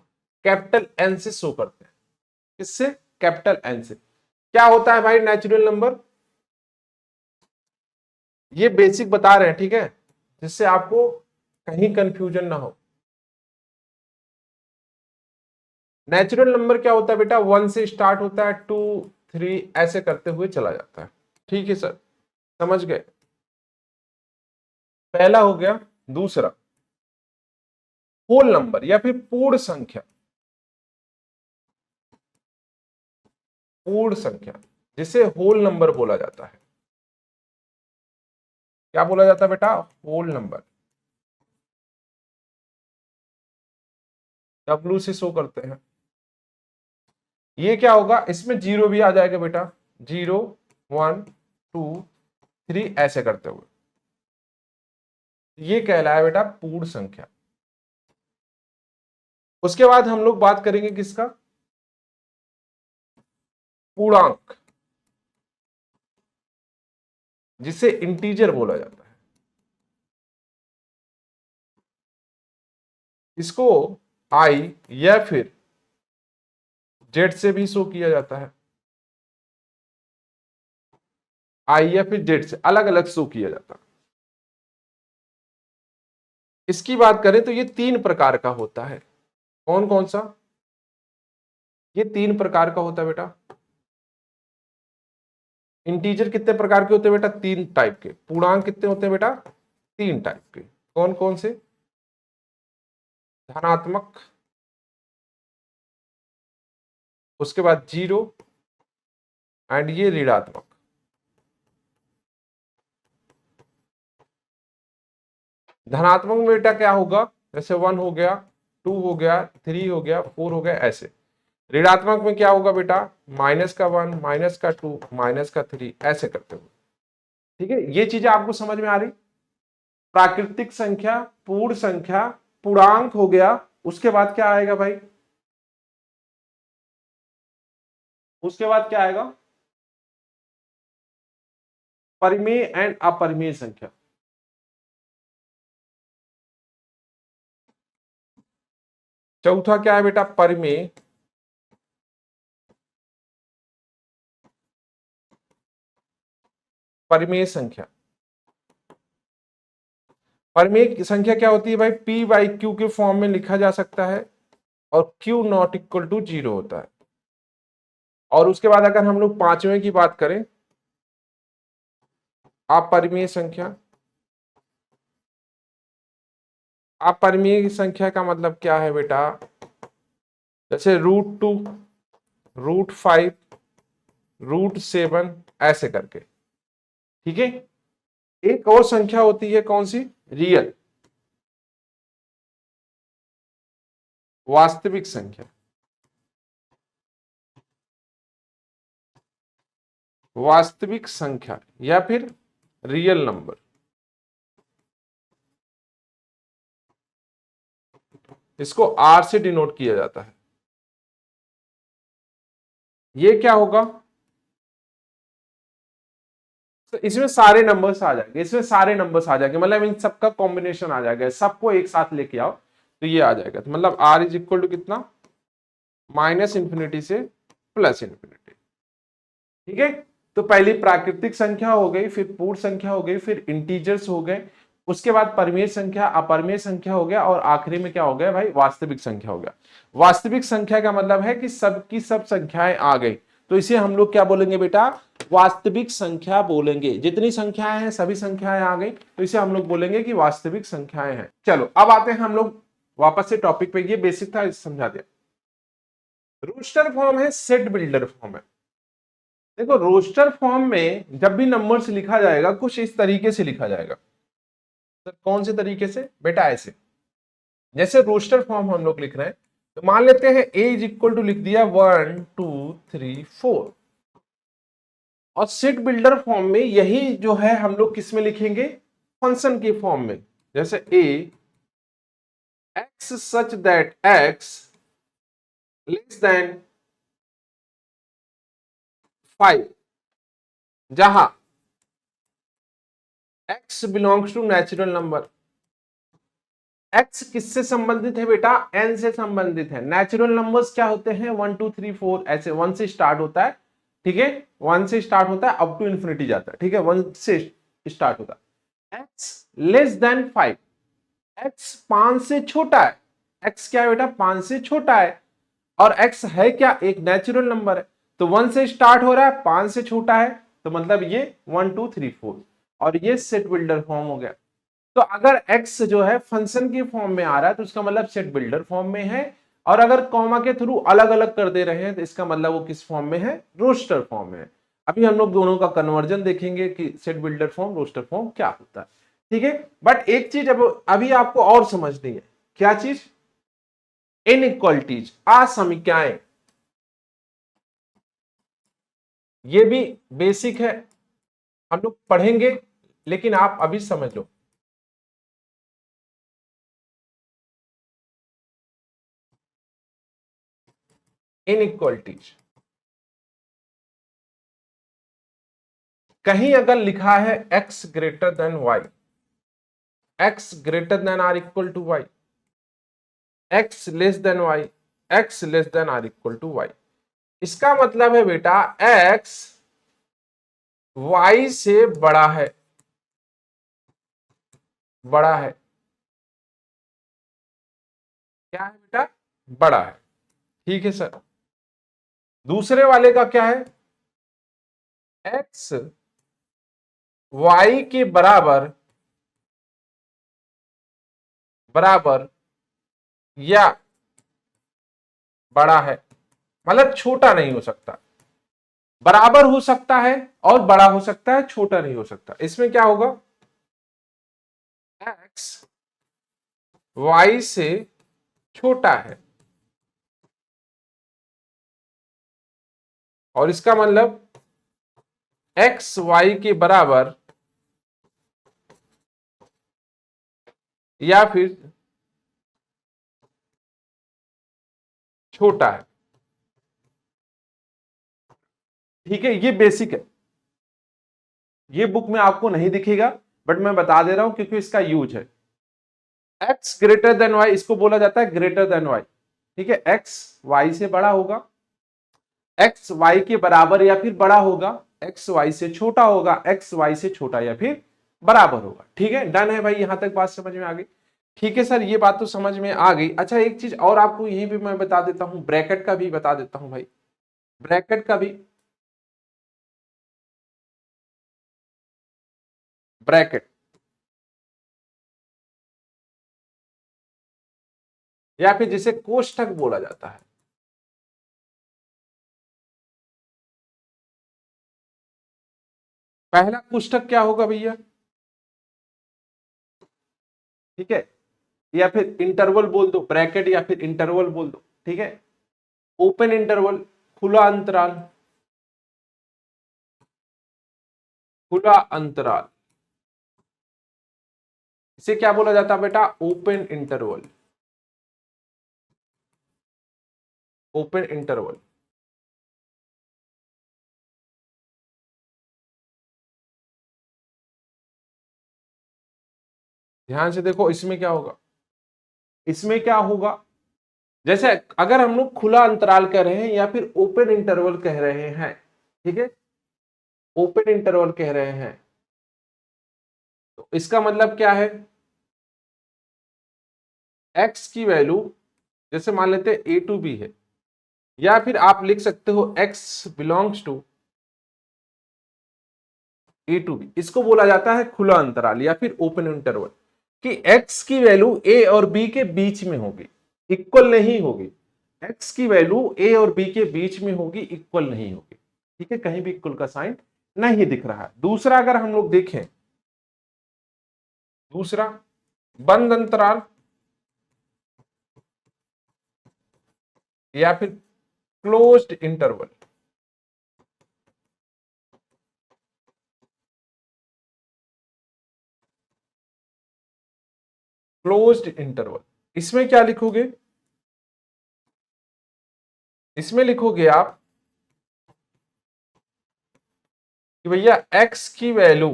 कैपिटल एन से शो करते हैं। किससे? कैपिटल एन से। क्या होता है भाई नेचुरल नंबर? ये बेसिक बता रहे हैं, ठीक है, जिससे आपको कहीं कंफ्यूजन ना हो। नेचुरल नंबर क्या होता है बेटा? 1 से स्टार्ट होता है, 2 3 ऐसे करते हुए चला जाता है। ठीक है सर, समझ गए? पहला हो गया। दूसरा, होल नंबर या फिर पूर्ण संख्या। पूर्ण संख्या जिसे होल नंबर बोला जाता है। क्या बोला जाता है बेटा? Whole number. डब्लू से शो करते हैं। ये क्या होगा? इसमें जीरो भी आ जाएगा बेटा, 0 1 2 3 ऐसे करते हुए। ये कहलाया बेटा पूर्ण संख्या। उसके बाद हम लोग बात करेंगे किसका? पूर्णांक, जिसे इंटीजर बोला जाता है। इसको आई या फिर जेड से भी शो किया जाता है। आई या फिर जेड से अलग अलग शो किया जाता है। इसकी बात करें तो ये 3 प्रकार का होता है। कौन कौन सा? ये 3 प्रकार का होता है बेटा। इंटीजर कितने प्रकार के होते हैं बेटा? 3 टाइप के। पूर्णांक कितने होते हैं बेटा? 3 टाइप के। कौन कौन से? धनात्मक, उसके बाद जीरो, एंड ये ऋणात्मक। धनात्मक में बेटा क्या होगा? जैसे 1 हो गया, 2 हो गया, 3 हो गया, 4 हो गया, ऐसे। ऋणात्मक में क्या होगा बेटा? -1 -2 -3 ऐसे करते हुए। ठीक है, ये चीजें आपको समझ में आ रही? प्राकृतिक संख्या, पूर्ण संख्या, पूर्णांक हो गया। उसके बाद क्या आएगा भाई? उसके बाद क्या आएगा? परिमेय एंड अपरिमेय संख्या। चौथा क्या है बेटा? परिमेय, परिमेय संख्या। परिमेय संख्या क्या होती है भाई? P बाई क्यू के फॉर्म में लिखा जा सकता है, और Q नॉट इक्वल टू 0 होता है। और उसके बाद अगर हम लोग पांचवें की बात करें, अपरिमेय संख्या। अपरिमेय संख्या का मतलब क्या है बेटा? जैसे √2, √5, √7 ऐसे करके। ठीक है। एक और संख्या होती है, कौन सी? रियल, वास्तविक संख्या। वास्तविक संख्या या फिर रियल नंबर, इसको आर से डिनोट किया जाता है। ये क्या होगा? तो इसमें सारे नंबर्स आ जाएंगे, इसमें सारे नंबर्स आ जाएंगे, मतलब इन सबका कॉम्बिनेशन आ जाएगा, सबको एक साथ लेके आओ तो ये आ जाएगा। तो मतलब आर इज इक्वल टू कितना? -इंफिनिटी से +इंफिनिटी। ठीक है। तो पहली प्राकृतिक संख्या हो गई, फिर पूर्ण संख्या हो गई, फिर इंटीजर्स हो गए, उसके बाद परिमेय संख्या, अपरिमेय संख्या हो गया, और आखिरी में क्या हो गया भाई? वास्तविक संख्या हो गया। वास्तविक संख्या का मतलब है कि सबकी सब संख्याएं आ गई, तो इसे हम लोग क्या बोलेंगे बेटा? वास्तविक संख्या बोलेंगे। जितनी संख्याएं हैं सभी संख्याएं आ गई, तो इसे हम लोग बोलेंगे कि वास्तविक संख्याएं हैं। चलो अब आते हैं हम लोग वापस से टॉपिक पे। ये बेसिक था, इसे समझा दिया। रोस्टर फॉर्म है, सेट बिल्डर फॉर्म है। देखो रोस्टर फॉर्म में जब भी नंबर्स लिखा जाएगा कुछ इस तरीके से लिखा जाएगा। सर कौन से तरीके से बेटा? ऐसे, जैसे रोस्टर फॉर्म हम लोग लिख रहे हैं, तो मान लेते हैं a इज इक्वल टू लिख दिया 1 2 3 4, और सेट बिल्डर फॉर्म में यही जो है हम लोग किस में लिखेंगे? फंक्शन के फॉर्म में। जैसे a x such that x less than 5 जहां x belongs to natural number. x किससे संबंधित है बेटा? n से संबंधित है। नेचुरल नंबर्स क्या होते हैं? 1 2 3 4 ऐसे 1 से स्टार्ट होता है, ठीक है, 1 से स्टार्ट होता है अप टू इंफिनिटी जाता है, ठीक है, 1 से स्टार्ट होता है। x लेस देन 5, x 5 से छोटा है। x क्या है बेटा? 5 से छोटा है। और x है क्या? एक नेचुरल नंबर है। तो 1 से स्टार्ट हो रहा है, 5 से छोटा है, तो मतलब ये 1 2 3 4 और ये सेट बिल्डर फॉर्म हो गया। तो अगर x जो है फंक्शन के फॉर्म में आ रहा है तो इसका मतलब सेट बिल्डर फॉर्म में है, और अगर कॉमा के थ्रू अलग अलग कर दे रहे हैं तो इसका मतलब वो किस फॉर्म में है? रोस्टर फॉर्म में है। अभी हम लोग दोनों का कन्वर्जन देखेंगे कि set builder form roster form क्या होता है, ठीक है। बट एक चीज अब अभी आपको और समझनी है। क्या चीज? इनइक्वालिटीज, असमीख्याएं। ये भी बेसिक है, हम लोग पढ़ेंगे, लेकिन आप अभी समझ लो। इनइक्वालिटीज, कहीं अगर लिखा है x greater than y, x greater than or equal to y, x less than y, x less than or equal to y, इसका मतलब है बेटा x y से बड़ा है, बड़ा है। क्या है बेटा? बड़ा है, ठीक है सर। दूसरे वाले का क्या है? x y के बराबर, बराबर या बड़ा है, मतलब छोटा नहीं हो सकता। बराबर हो सकता है और बड़ा हो सकता है, छोटा नहीं हो सकता। इसमें क्या होगा? x y से छोटा है, और इसका मतलब x y के बराबर या फिर छोटा है, ठीक है। ये बेसिक है, ये बुक में आपको नहीं दिखेगा, बट मैं बता दे रहा हूं क्योंकि इसका यूज है। x ग्रेटर देन y, इसको बोला जाता है ग्रेटर देन y, ठीक है। x y से बड़ा होगा, x y के बराबर या फिर बड़ा होगा, x y से छोटा होगा, x y से छोटा या फिर बराबर होगा, ठीक है। डन है भाई, यहां तक बात समझ में आ गई? ठीक है सर, ये बात तो समझ में आ गई। अच्छा, एक चीज और आपको यहीं पे मैं बता देता हूं, ब्रैकेट का भी बता देता हूं भाई, ब्रैकेट का भी। ब्रैकेट या फिर जिसे कोष्ठक बोला जाता है। पहला कोष्ठक क्या होगा भैया? ठीक है, या फिर इंटरवल बोल दो, ब्रैकेट या फिर इंटरवल बोल दो, ठीक है। ओपन इंटरवल, खुला अंतराल, खुला अंतराल, इसे क्या बोला जाता है बेटा? Open interval, open interval. ध्यान से देखो, इसमें क्या होगा? इसमें क्या होगा? जैसे अगर हम लोग खुला अंतराल कह रहे हैं या फिर ओपन इंटरवल कह रहे हैं, ठीक है, ओपन इंटरवल कह रहे हैं, तो इसका मतलब क्या है? x की वैल्यू, जैसे मान लेते हैं a टू b है, या फिर आप लिख सकते हो x belongs to a to b, इसको बोला जाता है खुला अंतराल या फिर ओपन इंटरवल। कि x की वैल्यू a और b के बीच में होगी, इक्वल नहीं होगी। x की वैल्यू a और b के बीच में होगी, इक्वल नहीं होगी, ठीक है। कहीं भी इक्वल का साइन नहीं दिख रहा है। दूसरा अगर हम लोग देखें, दूसरा बंद अंतराल या फिर क्लोज्ड इंटरवल, क्लोज्ड इंटरवल, इसमें क्या लिखोगे? इसमें लिखोगे आप कि भैया x की वैल्यू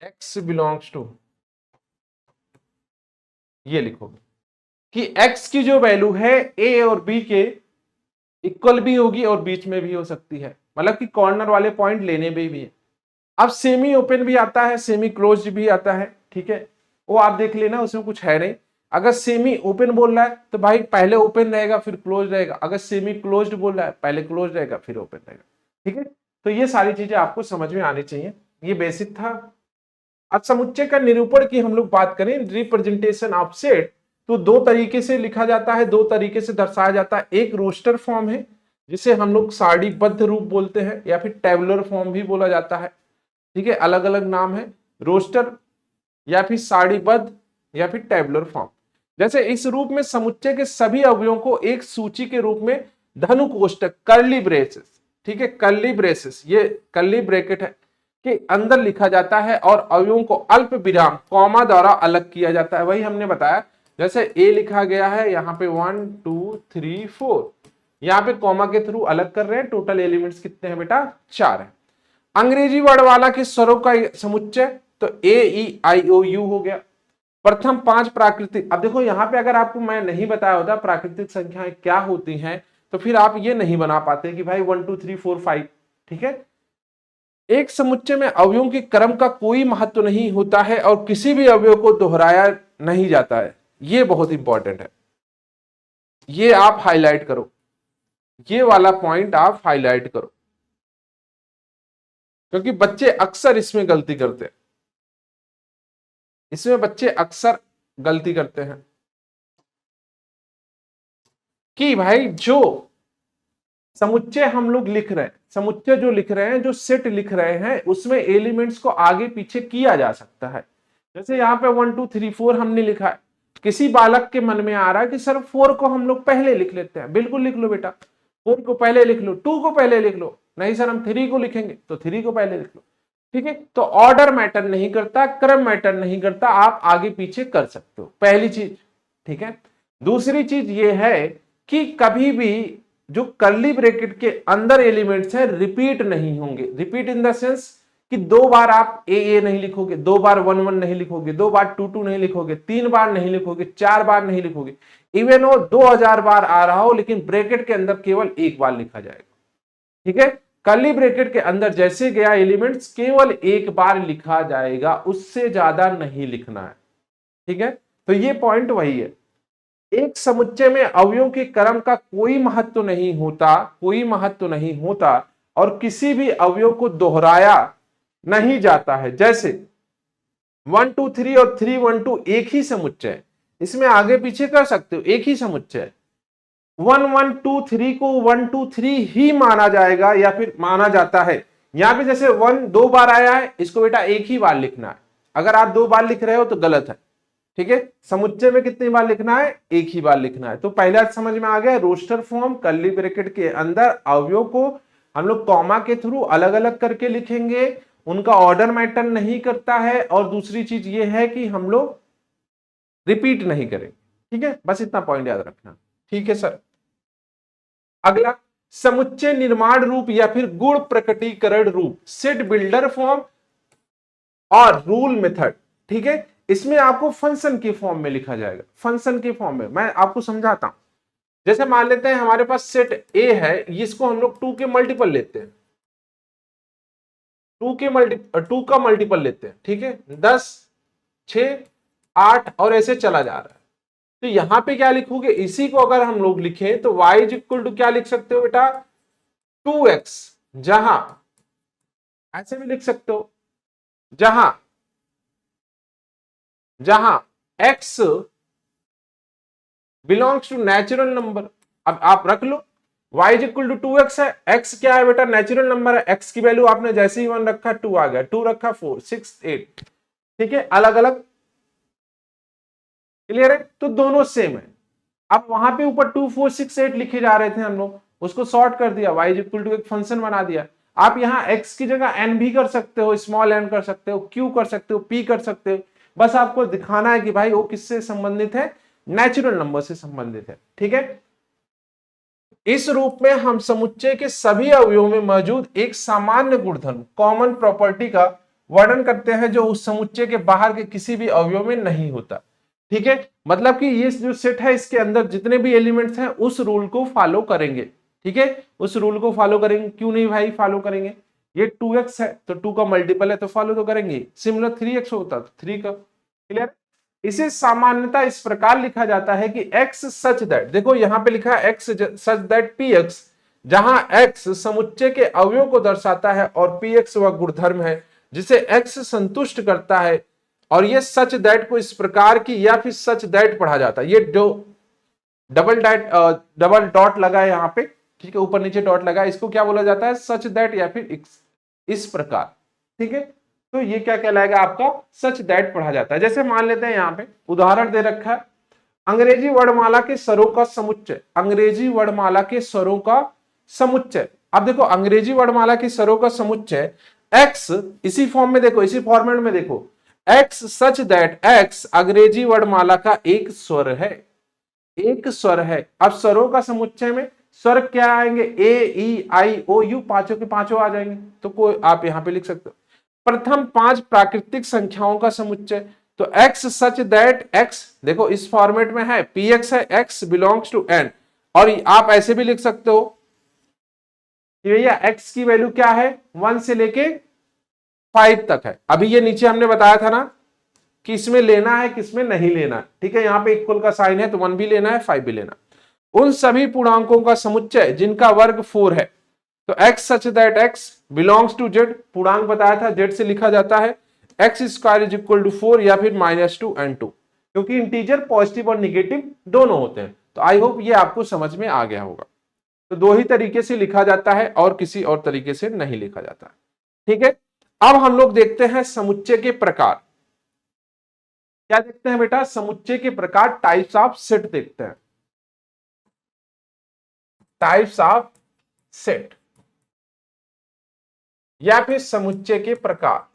x बिलोंग्स टू, ये लिखोगे कि x की जो वैल्यू है a और b के इक्वल भी होगी और बीच में भी हो सकती है, मतलब कि कॉर्नर वाले पॉइंट लेने में भी है। अब सेमी ओपन भी आता है, सेमी क्लोज भी आता है, ठीक है, वो आप देख लेना, उसमें कुछ है नहीं। अगर सेमी ओपन बोल रहा है तो भाई पहले ओपन रहेगा फिर क्लोज रहेगा, अगर सेमी क्लोज्ड बोल रहा है पहले क्लोज रहेगा फिर ओपन रहेगा, ठीक है। तो ये सारी चीजें आपको समझ में आनी चाहिए, ये बेसिक था। अब समुच्चय का निरूपण की हम लोग बात करें, रिप्रेजेंटेशन ऑफ सेट, तो दो तरीके से लिखा जाता है, दो तरीके से दर्शाया जाता है। एक रोस्टर फॉर्म है जिसे हम लोग सारणीबद्ध रूप बोलते हैं, या फिर टेबुलर फॉर्म भी बोला जाता है, ठीक है, अलग अलग नाम है, रोस्टर या फिर सारणीबद्ध या फिर टेबुलर फॉर्म। जैसे इस रूप में समुच्चय के सभी अवयवों को एक सूची के रूप में धनु कोष्टक कर्ली ब्रेसेस, ठीक है, कर्ली ब्रेसेस, ये कर्ली ब्रैकेट है, के अंदर लिखा जाता है और अवयवों को अल्प विराम कॉमा द्वारा अलग किया जाता है। वही हमने बताया, जैसे ए लिखा गया है यहाँ पे 1 2 3 4, यहाँ पे कॉमा के थ्रू अलग कर रहे हैं। टोटल एलिमेंट्स कितने हैं बेटा? 4 है। अंग्रेजी वर्णमाला के स्वरों का समुच्चय तो ए ई आई ओ यू हो गया। प्रथम 5 प्राकृतिक, अब देखो यहाँ पे अगर आपको मैं नहीं बताया होता प्राकृतिक संख्याएं क्या होती हैं तो फिर आप ये नहीं बना पाते कि भाई 1 2 3 4 5, ठीक है। एक समुच्चय में अवयवों के क्रम का कोई महत्व नहीं होता है और किसी भी अवयव को दोहराया नहीं जाता है, ये बहुत इंपॉर्टेंट है, ये आप हाईलाइट करो, ये वाला पॉइंट आप हाईलाइट करो, क्योंकि बच्चे अक्सर इसमें गलती करते हैं, इसमें बच्चे अक्सर गलती करते हैं कि भाई जो समुच्चय हम लोग लिख रहे हैं, समुच्चय जो लिख रहे हैं, जो सेट लिख रहे हैं, उसमें एलिमेंट्स को आगे पीछे किया जा सकता है। जैसे यहाँ पे 1 2 3 4 हमने लिखा है, किसी बालक के मन में आ रहा है कि सर 4 को हम लोग पहले लिख लेते हैं, बिल्कुल लिख लो बेटा, 4 को पहले लिख लो, 2 को पहले लिख लो, नहीं सर हम 3 को लिखेंगे तो 3 को पहले लिख लो, ठीक है। तो ऑर्डर मैटर नहीं करता, क्रम मैटर नहीं करता, आप आगे पीछे कर सकते हो, पहली चीज, ठीक है। दूसरी चीज ये है कि कभी भी जो कर्ली ब्रैकेट के अंदर एलिमेंट्स है रिपीट नहीं होंगे। रिपीट इन द सेंस कि 2 बार आप ए नहीं लिखोगे, 2 बार 1 1 नहीं लिखोगे, 2 बार 2 2 नहीं लिखोगे, 3 बार नहीं लिखोगे, 4 बार नहीं लिखोगे। इवन वो 2000 बार आ रहा हो लेकिन ब्रैकेट के अंदर केवल एक बार लिखा जाएगा, ठीक है। कर्ली ब्रैकेट के अंदर जैसे गया एलिमेंट्स केवल एक बार लिखा जाएगा, उससे ज्यादा नहीं लिखना है, ठीक है। तो ये पॉइंट वही है, एक समुच्चय में अवयवों के क्रम का कोई महत्व नहीं होता, कोई महत्व नहीं होता और किसी भी अवयव को दोहराया नहीं जाता है। जैसे 1 2 3 और 3 1 2 एक ही समुच्चय, इसमें आगे पीछे कर सकते हो, एक ही समुच्चय। 1 1 2 3 को 1 2 3 ही माना जाएगा या फिर माना जाता है। यहां पे जैसे 1 2 बार आया है, इसको बेटा एक ही बार लिखना है, अगर आप 2 बार लिख रहे हो तो गलत है, ठीक है। समुच्चय में कितनी बार लिखना है? एक ही बार लिखना है। तो पहला समझ में आ गया, रोस्टर फॉर्म कर्ली ब्रैकेट के अंदर अवयव को हम लोग कॉमा के थ्रू अलग अलग करके लिखेंगे, उनका ऑर्डर मैटर नहीं करता है, और दूसरी चीज ये है कि हम लोग रिपीट नहीं करेंगे, ठीक है। बस इतना पॉइंट याद रखना, ठीक है सर। अगला, समुच्चय निर्माण रूप या फिर गुण प्रकटीकरण रूप, सेट बिल्डर फॉर्म और रूल मेथड, ठीक है। इसमें आपको फंक्शन के फॉर्म में लिखा जाएगा, फंक्शन के फॉर्म में मैं आपको समझाता हूं। जैसे मान लेते हैं हमारे पास सेट ए है, इसको हम लोग 2 के मल्टीपल लेते हैं, 2 का मल्टीपल लेते हैं, ठीक है, 10 6 8 और ऐसे चला जा रहा है। तो यहां पे क्या लिखोगे? इसी को अगर हम लोग लिखें तो y इज इक्वल टू क्या लिख सकते हो बेटा? 2x, जहां ऐसे भी लिख सकते हो, जहां जहां x belongs to natural number. अब आप रख लो y is equal to 2x है, x क्या है बेटा? नेचुरल नंबर है, x की वैल्यू आपने जैसे ही 1 रखा 2 आ गया, 2 रखा 4 6 8, ठीक है, अलग अलग, क्लियर है। तो दोनों सेम है। अब वहां पे ऊपर 2 4 6 8 लिखे जा रहे थे हम लोग, उसको सॉर्ट कर दिया, y इज इक्वल टू एक फंक्शन बना दिया। आप यहाँ x की जगह n भी कर सकते हो, स्मॉल n कर सकते हो, q कर सकते हो, p कर सकते हो, बस आपको दिखाना है कि भाई वो किससे संबंधित है? नेचुरल नंबर से संबंधित है, ठीक है। इस रूप में हम समुच्चय के सभी अवयवों में मौजूद एक सामान्य गुणधर्म कॉमन प्रॉपर्टी का वर्णन करते हैं जो उस समुच्चय के बाहर के किसी भी अवयव में नहीं होता। ठीक है, मतलब कि ये जो सेट है इसके अंदर जितने भी एलिमेंट्स हैं उस रूल को फॉलो करेंगे। ठीक है, उस रूल को फॉलो करेंगे। क्यों नहीं भाई फॉलो करेंगे? ये 2x है तो 2 का मल्टीपल है तो फॉलो तो करेंगे। सिमिलर 3x होता तो 3 का। क्लियर? इसे सामान्यता इस प्रकार लिखा जाता है कि x सच दैट, देखो यहां पे लिखा है x सच दैट px, जहां x समुच्चय के अवयव को दर्शाता है और px वह गुणधर्म है जिसे x संतुष्ट करता है। और ये सच दैट को इस प्रकार की या फिर सच दैट पढ़ा जाता है। ये जो डबल डॉट लगा है यहाँ पे, ठीक है, ऊपर नीचे डॉट लगा है, इसको क्या बोला जाता है? सच दैट या फिर इस प्रकार। ठीक है, तो ये क्या कहलाएगा? आपका सच दैट पढ़ा जाता है। जैसे मान लेते हैं यहाँ पे उदाहरण दे रखा है, अंग्रेजी वर्णमाला के स्वरों का समुच्चय, अंग्रेजी वर्णमाला के स्वरों का समुच्चय। अब देखो अंग्रेजी वर्णमाला के स्वरों का समुच्चय एक्स, इसी फॉर्म में देखो, इसी फॉर्मेट में देखो, एक्स सच दैट एक्स अंग्रेजी वर्णमाला का एक स्वर है, एक स्वर है। अब स्वरों का समुच्चय में स्वर क्या आएंगे? ए ई आई ओ यू, पांचों के पांचों आ जाएंगे। तो कोई आप यहां पे लिख सकते हो। प्रथम 5 प्राकृतिक संख्याओं का समुच्चय, तो x सच दैट x, देखो इस फॉर्मेट में है, px है, x बिलोंग्स टू n। और आप ऐसे भी लिख सकते हो कि भैया x की वैल्यू क्या है? 1 से लेके 5 तक है। अभी ये नीचे हमने बताया था ना कि इसमें लेना है किसमें नहीं लेना है। ठीक है, यहां पे इक्वल का साइन है तो 1 भी लेना है 5 भी लेना। उन सभी पूर्णांकों का समुच्चय जिनका वर्ग 4 है, तो x such that x belongs to z, पूर्णांक बताया था z से लिखा जाता है, x square is equal to 4 या फिर -2 and 2, क्योंकि इंटीजर पॉजिटिव और निगेटिव दोनों होते हैं। तो आई होप ये आपको समझ में आ गया होगा। तो दो ही तरीके से लिखा जाता है और किसी और तरीके से नहीं लिखा जाता। ठीक है, अब हम लोग देखते हैं समुच्चय के प्रकार। क्या देखते हैं बेटा? समुच्चय के प्रकार, टाइप्स ऑफ सेट देखते हैं। टाइप्स ऑफ सेट या फिर समुच्चय के प्रकार।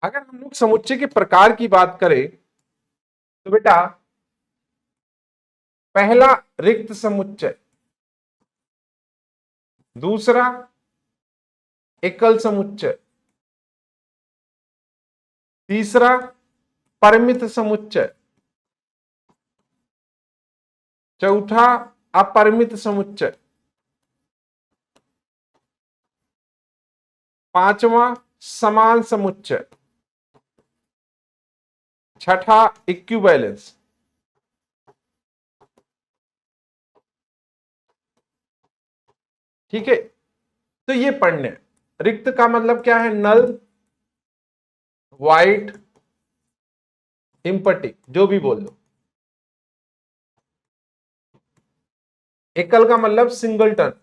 अगर हम लोग समुच्चय के प्रकार की बात करें तो बेटा पहला रिक्त समुच्चय, दूसरा एकल समुच्चय, तीसरा परिमित समुच्चय, चौथा अपरिमित समुच्चय, पांचवा समान समुच्चय, छठा इक्विवेलेंस। ठीक है, तो ये पढ़ने। रिक्त का मतलब क्या है? नल, वाइट, इम्पटी, जो भी बोल दो। एकल का मतलब सिंगलटन,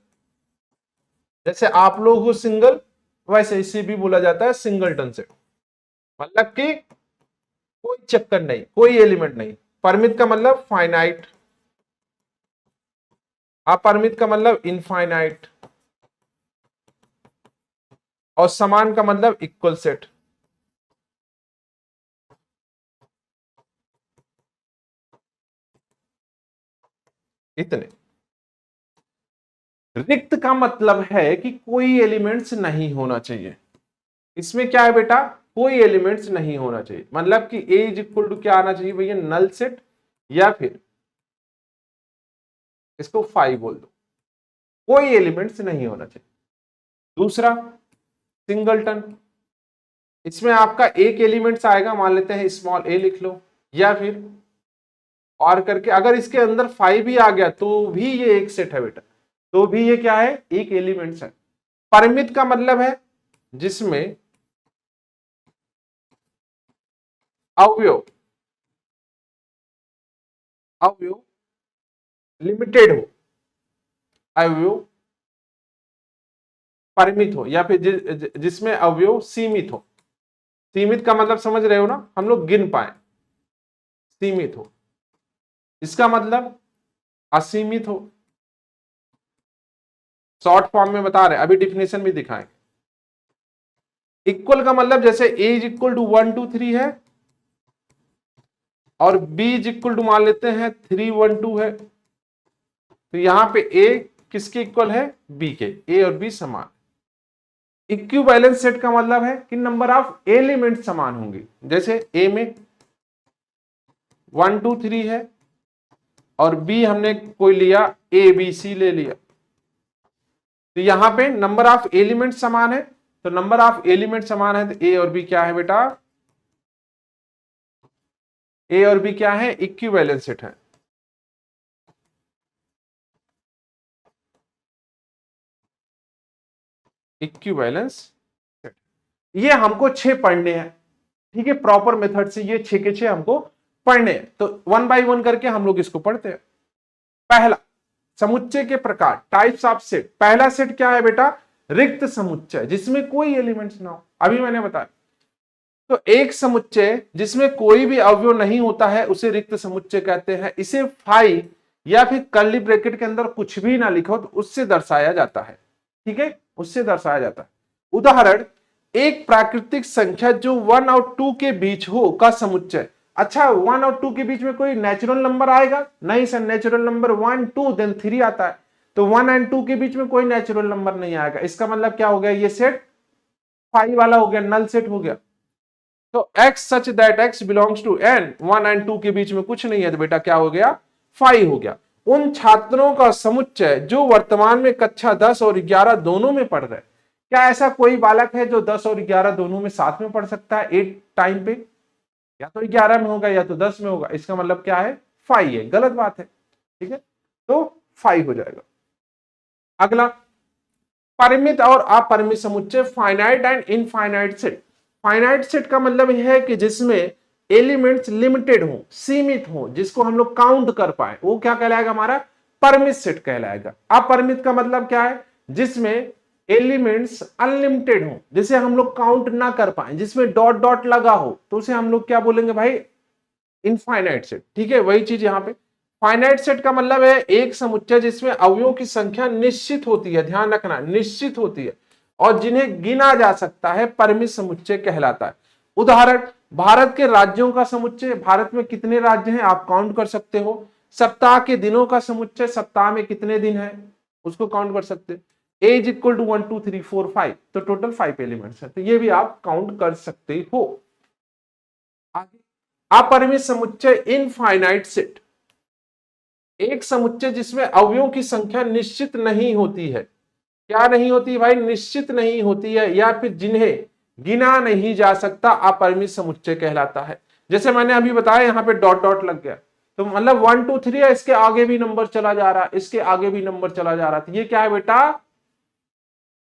जैसे आप लोग हो सिंगल, वैसे इसे भी बोला जाता है सिंगलटन सेट, मतलब कि कोई चक्कर नहीं, कोई एलिमेंट नहीं। परिमित का मतलब फाइनाइट, अपरिमित का मतलब इनफाइनाइट, और समान का मतलब इक्वल सेट। इतने। रिक्त का मतलब है कि कोई एलिमेंट्स नहीं होना चाहिए। इसमें क्या है बेटा? कोई एलिमेंट्स नहीं होना चाहिए, मतलब कि ए इज इक्वल टू क्या आना चाहिए भैया? नल सेट, या फिर इसको 5 बोल दो, कोई एलिमेंट्स नहीं होना चाहिए। दूसरा सिंगलटन, इसमें आपका एक एलिमेंट्स आएगा, मान लेते हैं स्मॉल ए लिख लो, या फिर और करके अगर इसके अंदर 5 भी आ गया तो भी ये एक सेट है बेटा, तो भी ये क्या है? एक एलिमेंट्स है। परिमित का मतलब है जिसमें अवयव अवयव लिमिटेड हो, अवयव परिमित हो, या फिर जिसमें अवयव सीमित हो। सीमित का मतलब समझ रहे हो ना, हम लोग गिन पाए। सीमित हो, इसका मतलब असीमित हो। शॉर्ट फॉर्म में बता रहे हैं, अभी डिफिनेशन भी दिखाएंगे। इक्वल का मतलब जैसे a इज इक्वल टू 1 2 3 है और b इज इक्वल टू मान लेते हैं 3 1 2 है, तो यहां पे a किसके इक्वल है, b के, a और b समान। इक्विवेलेंस सेट का मतलब है कि नंबर ऑफ एलिमेंट समान होंगे, जैसे a में 1 2 3 है और b हमने कोई लिया a b c ले लिया, तो यहां पे नंबर ऑफ एलिमेंट समान है, तो नंबर ऑफ एलिमेंट समान है तो a और b क्या है बेटा, a और b क्या है, इक्विवेलेंस सेट है। इक्विवेलेंस सेट, ये हमको 6 पढ़ने हैं, ठीक है, प्रॉपर मेथड से ये 6 के 6 हमको पढ़ने हैं, तो 1 बाय 1 करके हम लोग इसको पढ़ते हैं। पहला, समुच्चय के प्रकार, टाइप्स ऑफ सेट। पहला सेट क्या है बेटा, रिक्त समुच्चय जिसमें कोई एलिमेंट्स ना हो, अभी मैंने बताया। तो एक समुच्चय जिसमें कोई भी अवयव नहीं होता है उसे रिक्त समुच्चय कहते हैं। इसे फाई या फिर कर्ली ब्रैकेट के अंदर कुछ भी ना लिखो तो उससे दर्शाया जाता है, ठीक है, उससे दर्शाया जाता है। उदाहरण, एक प्राकृतिक संख्या जो 1 और 2 के बीच हो का समुच्चय। अच्छा, 1 और 2 के बीच में कोई नेचुरल नंबर आएगा? नहीं सर, नेचुरल नंबर 1 2 देन 3 आता है, तो 1 एंड 2 के बीच में कोई नेचुरल नंबर नहीं आएगा। इसका मतलब क्या हो गया, ये सेट फाई वाला हो गया, नल सेट हो गया। तो x such that x belongs to n, 1 and 2 के बीच में कुछ नहीं है, तो बेटा क्या हो गया, फाई हो गया। उन छात्रों का समुच्चय जो वर्तमान में कक्षा 10 और 11 दोनों में पढ़ रहे हैं। क्या ऐसा कोई बालक है जो 10 और 11 दोनों में साथ में पढ़ सकता है एक टाइम पे? या तो 11 में होगा या तो 10 में होगा, इसका मतलब क्या है, फाई है, गलत बात है, ठीक है, तो फाई हो जाएगा। अगला, परिमित और अपरिमित समुच्चय, finite and infinite set. Finite set का मतलब यह है कि जिसमें एलिमेंट्स लिमिटेड हो, सीमित हो, जिसको हम लोग काउंट कर पाए, वो क्या कहलाएगा, हमारा परिमित सेट कहलाएगा। अपरिमित का मतलब क्या है, जिसमें एलिमेंट्स अनलिमिटेड हो, जिसे हम लोग काउंट ना कर पाए, जिसमें डॉट डॉट लगा हो, तो उसे हम लोग क्या बोलेंगे भाई, इनफाइनाइट सेट, ठीक है। वही चीज यहां पे फाइनाइट सेट का मतलब है एक समुच्चय जिसमें अवयवों की संख्या निश्चित होती है, ध्यान रखना, निश्चित होती है और जिन्हें गिना जा सकता है, परिमित समुच्चय कहलाता है। उदाहरण, भारत के राज्यों का समुच्चय, भारत में कितने राज्य हैं आप काउंट कर सकते हो। सप्ताह के दिनों का समुच्चय, सप्ताह में कितने दिन है उसको काउंट कर सकते हैं। ए इज इक्वल टू 1 2 3 4 5, तो टोटल 5 एलिमेंट्स है, तो ये भी आप काउंट कर सकते हो। आगे, अपरिमित समुच्चय, इनफाइनाइट सेट, एक समुच्चय जिसमें अवयवों की संख्या निश्चित नहीं होती है। क्या नहीं होती भाई, निश्चित नहीं होती है, या फिर जिन्हें गिना नहीं जा सकता, अपरिमित समुच्चय कहलाता है। जैसे मैंने अभी बताया, यहां पे डॉट डॉट लग गया, तो मतलब 1 2 3 है, इसके आगे भी नंबर चला जा रहा है, इसके आगे भी नंबर चला जा रहा है, तो ये क्या है बेटा,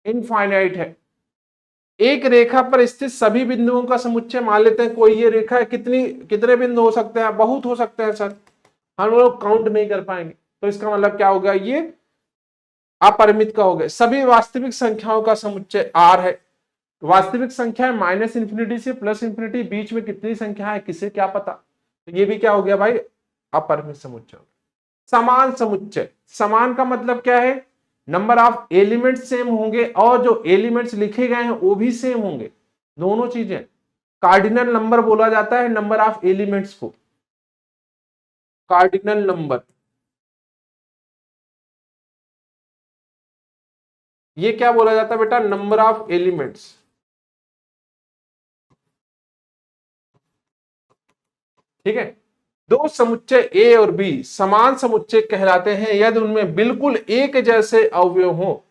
इनफाइनाइट है। एक रेखा पर स्थित सभी बिंदुओं का समुच्चय, मान लेते हैं कोई ये रेखा है, कितने बिंदु हो सकते हैं, बहुत हो सकते हैं सर, हम लोग काउंट नहीं कर पाएंगे, तो इसका मतलब क्या होगा, ये अपरिमित का हो गया। सभी वास्तविक संख्याओं का समुच्चय R है। वास्तविक संख्या है माइनस इंफिनिटी से प्लस इंफिनिटी, बीच में कितनी संख्या है किसे क्या पता, तो ये भी क्या हो गया भाई, अपरिमित समुच्चय। समान समुच्चय, समान का मतलब क्या है, नंबर ऑफ एलिमेंट्स सेम होंगे और जो एलिमेंट्स लिखे गए हैं वो भी सेम होंगे, दोनों चीजें। कार्डिनल नंबर बोला जाता है नंबर ऑफ एलिमेंट्स को, कार्डिनल नंबर, ये क्या बोला जाता है बेटा, नंबर ऑफ एलिमेंट्स। ठीक है, दो समुच्चय ए और बी समान समुच्चय कहलाते हैं यदि उनमें बिल्कुल एक जैसे अवयव हो,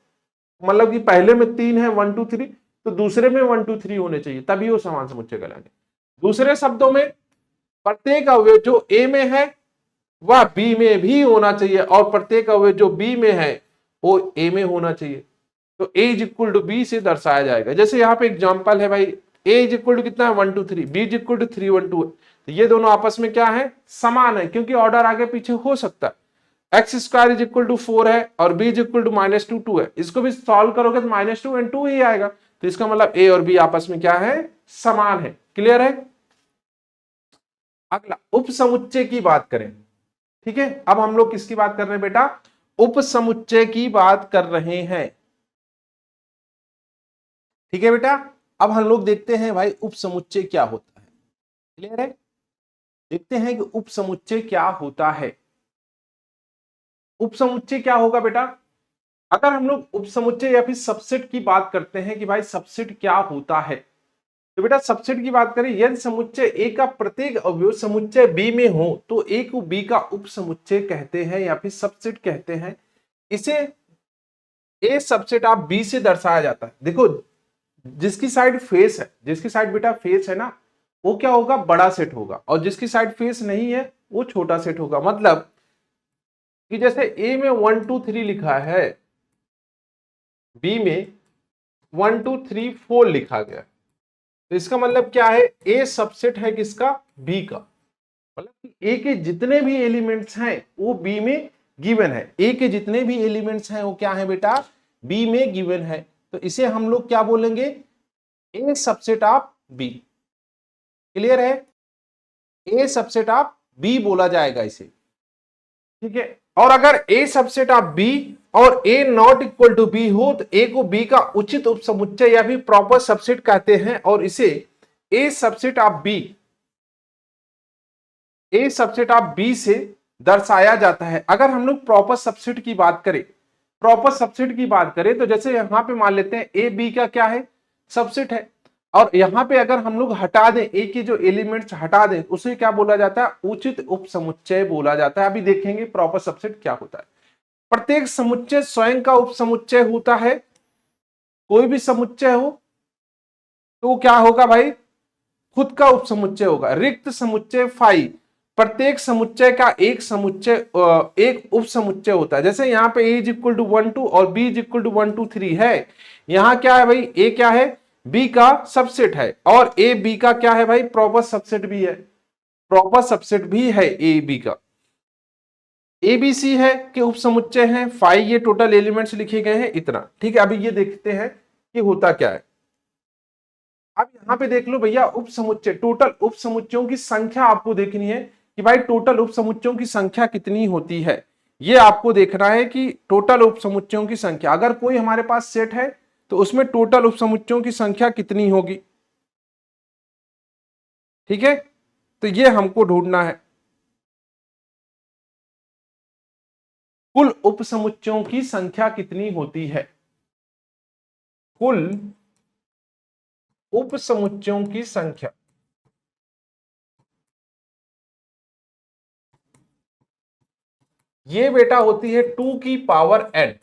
मतलब कि पहले में 3 है 1 2 3, तो दूसरे में 1 2 3 होने चाहिए, तभी वो समान समुच्चय कहलाएंगे। दूसरे शब्दों में, प्रत्येक अवयव जो ए में है वह बी में भी होना चाहिए और प्रत्येक अवयव जो बी में है वो ए में होना चाहिए, तो ए इज इक्वल टू बी से दर्शाया जाएगा। जैसे यहाँ पे एग्जांपल है भाई, ए इज इक्वल टू कितना है 1 2 3, बी इज इक्वल टू 3 1 2, तो ये दोनों आपस में क्या है, समान है, क्योंकि ऑर्डर आगे पीछे हो सकता है। X square is equal to 4 है और बी इज इक्वल टू -2 2 है, इसको भी सॉल्व करोगे तो -2 एंड 2 ही आएगा, तो इसका मतलब ए और बी आपस में क्या है, समान है। क्लियर है। अगला, उप समुच्चय की बात करें, ठीक है, अब हम लोग किसकी बात कर रहे हैं बेटा, उपसमुच्चय की बात कर रहे हैं। ठीक है बेटा, अब हम लोग देखते हैं भाई उपसमुच्चय क्या होता है। क्लियर है? देखते हैं कि उपसमुच्चय क्या होता है। उपसमुच्चय क्या होगा बेटा? अगर हम लोग उपसमुच्चय या फिर सबसेट की बात करते हैं कि भाई सबसेट क्या होता है, तो बेटा सबसेट की बात करें, यदि समुच्चय ए का प्रत्येक अवयव समुच्चय बी में हो तो ए को बी का उपसमुच्चय कहते हैं या फिर सबसेट कहते हैं। इसे ए सबसेट आप बी से दर्शाया जाता है। देखो, जिसकी साइड फेस है, जिसकी साइड बेटा फेस है ना, वो क्या होगा, बड़ा सेट होगा, और जिसकी साइड फेस नहीं है वो छोटा सेट होगा। मतलब कि जैसे ए में 1 2 3 लिखा है, बी में 1 2 3 4 लिखा गया, तो इसका मतलब क्या है, ए सबसेट है किसका, बी का। मतलब कि ए के जितने भी एलिमेंट्स हैं वो बी में गिवन है। ए के जितने भी एलिमेंट्स हैं वो क्या है बेटा, बी में गिवन है। तो इसे हम लोग क्या बोलेंगे, ए सबसेट ऑफ बी। क्लियर है? ए सबसेट ऑफ बी बोला जाएगा इसे। ठीक है, और अगर ए सबसेट ऑफ बी और ए नॉट इक्वल टू बी हो तो ए को बी का उचित उपसमुच्चय या फिर प्रॉपर सबसेट कहते हैं, और इसे A subset of B, A subset of B से दर्शाया जाता है। अगर हम लोग प्रॉपर सबसेट की बात करें, प्रॉपर सबसेट की बात करें तो जैसे यहां पे मान लेते हैं ए बी का क्या है, सबसेट है, और यहां पे अगर हम लोग हटा दें, ए के जो एलिमेंट्स हटा दें, उसे क्या बोला जाता है, उचित उपसमुच्चय बोला जाता है। अभी देखेंगे प्रॉपर सबसेट क्या होता है। प्रत्येक समुच्चय स्वयं का उपसमुच्चय होता है। कोई भी समुच्चय हो तो वो क्या होगा भाई, खुद का उपसमुच्चय होगा। रिक्त समुच्चय फाई, प्रत्येक समुच्चय का एक समुच्चय, एक उपसमुच्चय होता है। जैसे यहाँ पे a इज इक्वल टू 1 2 और b इज इक्वल टू 1 2 3 है। यहाँ क्या है भाई, a क्या है, b का सबसेट है, और a b का क्या है भाई, प्रॉपर सबसेट भी है। प्रॉपर सबसेट भी है a b का। a b c है कि उपसमुच्चय है, फाई ये टोटल एलिमेंट्स लिखे गए हैं इतना। ठीक है, अभी ये देखते हैं कि होता क्या है। अब यहां पे देख लो भैया, उपसमुच्चय, टोटल उपसमुच्चयों की संख्या आपको देखनी है कि भाई टोटल उपसमुच्चयों की संख्या कितनी होती है। ये आपको देखना है कि टोटल उपसमुच्चयों की संख्या, अगर कोई हमारे पास सेट है तो उसमें टोटल उपसमुच्चयों की संख्या कितनी होगी। ठीक है, तो ये हमको ढूंढना है। कुल उपसमुच्चयों की संख्या कितनी होती है, कुल उपसमुच्चयों की संख्या। ये बेटा होती है 2 की पावर n।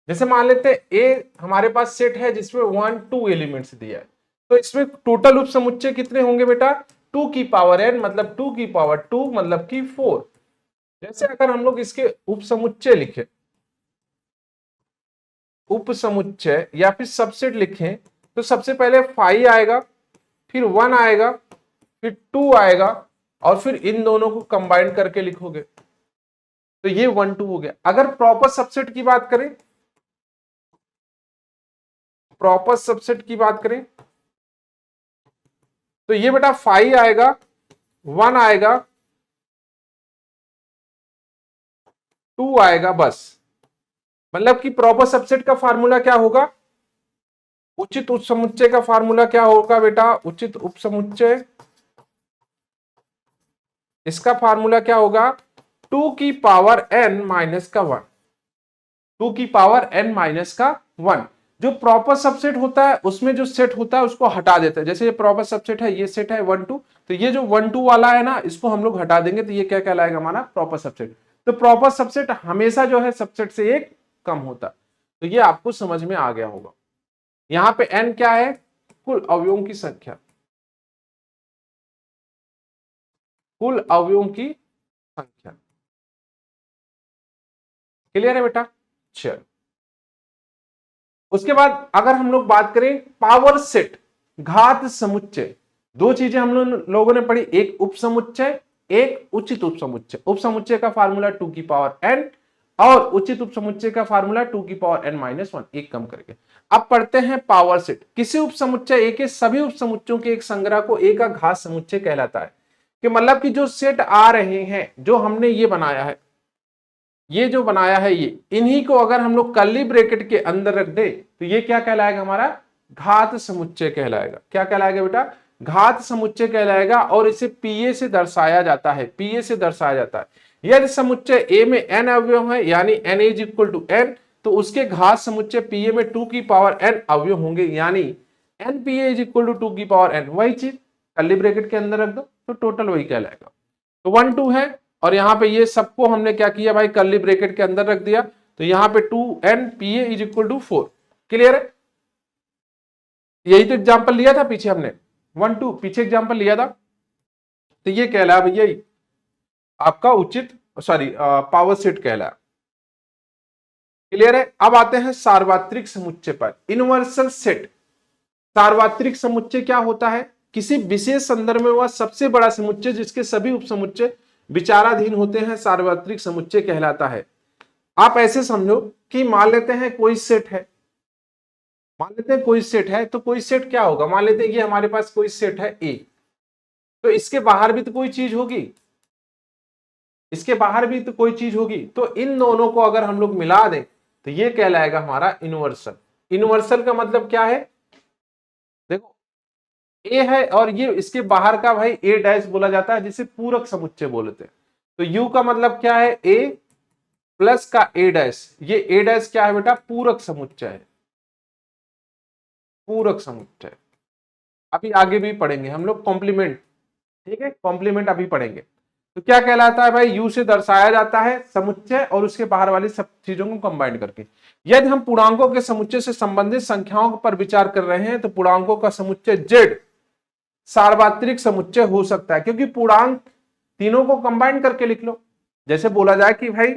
जैसे मान लेते हैं ए हमारे पास सेट है जिसमें 1 2 एलिमेंट्स दिया है, तो इसमें टोटल उपसमुच्चय कितने होंगे बेटा, 2 की पावर n, मतलब 2 की पावर 2 मतलब कि 4। जैसे अगर हम लोग इसके उपसमुच्चय लिखें, उपसमुच्चय या फिर सबसेट लिखें, तो सबसे पहले 5 आएगा, फिर 1 आएगा, फिर 2 आएगा, और फिर इन दोनों को कंबाइन करके लिखोगे तो ये 1 2 हो गया। अगर प्रॉपर सबसेट की बात करें, प्रॉपर सबसेट की बात करें तो ये बेटा 5 आएगा, 1 आएगा, 2 आएगा, बस। मतलब कि प्रॉपर सबसेट का फार्मूला क्या होगा, उचित उपसमुच्चय का फार्मूला क्या होगा बेटा, उचित उपसमुच्चय, इसका फार्मूला क्या होगा, 2 की पावर n माइनस का 1, 2 की पावर n माइनस का 1। जो प्रॉपर सबसेट होता है उसमें जो सेट होता है उसको हटा देते हैं। जैसे ये प्रॉपर सबसेट है, ये सेट है 1 2, तो ये जो 1 2 वाला है ना, इसको हम लोग हटा देंगे तो ये क्या कहलाएगा, हमारा प्रॉपर सबसेट। तो प्रॉपर सबसेट हमेशा जो है सबसेट से एक कम होता है। तो ये आपको समझ में आ गया होगा। यहां पे n क्या है, कुल अवयवों की संख्या, कुल अवयवों की संख्या। क्लियर है बेटा? चलो, उसके बाद अगर हम लोग बात करें पावर सेट, घात समुच्चय, दो चीजें हम लोगों ने पढ़ी, एक उपसमुच्चय, एक उचित उपसमुच्चय। उपसमुच्चय का फार्मूला 2 की पावर n, और उचित उपसमुच्चय का फार्मूला 2 की पावर n माइनस 1, एक कम करके। अब पढ़ते हैं पावर सेट। किसी उपसमुच्चय ए के सभी उपसमुच्चयों के एक संग्रह को ए का घात समुच्चय कहलाता है। कि मतलब कि जो सेट आ रहे हैं, जो हमने ये बनाया है, ये जो बनाया है ये, इन्हीं को अगर हम लोग कर्ली ब्रैकेट के अंदर रख दे तो ये क्या कहलाएगा, हमारा घात समुच्चय कहलाएगा। क्या कहलाएगा बेटा, घात समुच्चय कहलाएगा। और इसे पीए से दर्शाया जाता है, पीए से दर्शाया जाता है। यदि समुच्चय ए में n अवयव है, यानी n is equal to n, तो उसके घात समुच्चय पीए में 2 की पावर n अवयव होंगे, यानी n पीए इज इक्वल टू 2 की पावर n। वही चीज कर्ली ब्रैकेट के अंदर रख दो तो टोटल वही कहलाएगा। तो 1 2 है, और यहाँ पे ये सबको हमने क्या किया भाई, कर्ली ब्रैकेट के अंदर रख दिया। तो यहाँ पे 2n पीए इज इक्वल टू 4। क्लियर है? यही तो एग्जाम्पल लिया था पीछे हमने, 1 2 पीछे एग्जाम्पल लिया था। तो ये कहला भैया आपका उचित पावर सेट कहला। क्लियर है? अब आते हैं सार्वत्रिक समुच्चय पर, यूनिवर्सल सेट। सार्वत्रिक समुच्चय क्या होता है, किसी विशेष संदर्भ में वह सबसे बड़ा समुच्चय जिसके सभी उपसमुच्चय विचाराधीन होते हैं, सार्वत्रिक समुच्चय कहलाता है। आप ऐसे समझो कि मान लेते हैं कोई सेट है, मान लेते हैं कोई सेट है, तो कोई सेट क्या होगा, मान लेते हैं कि हमारे पास कोई सेट है ए, तो इसके बाहर भी तो कोई चीज होगी, इसके बाहर भी तो कोई चीज होगी। तो इन दोनों को अगर हम लोग मिला दें तो ये कहलाएगा हमारा यूनिवर्सल। यूनिवर्सल का मतलब क्या है, देखो ए है और ये इसके बाहर का भाई ए डैश बोला जाता है, जिसे पूरक समुच्चय बोलते हैं। तो यू का मतलब क्या है, ए प्लस का ए डैश। ये ए डैश क्या है बेटा, पूरक समुच्चय है, पूरक समुच्चय। अभी आगे भी पढ़ेंगे हम लोग कॉम्प्लीमेंट, ठीक है, कॉम्प्लीमेंट अभी पढ़ेंगे। तो क्या कहलाता है भाई, यू से दर्शाया जाता है समुच्चय और उसके बाहर वाली सब चीजों को कंबाइन करके। यदि हम पूर्णांकों के समुच्चय से संबंधित संख्याओं पर विचार कर रहे हैं तो पूर्णांकों का समुच्चय जेड सार्वत्रिक समुच्चय हो सकता है, क्योंकि पूर्णांक तीनों को कंबाइन करके लिख लो। जैसे बोला जाए कि भाई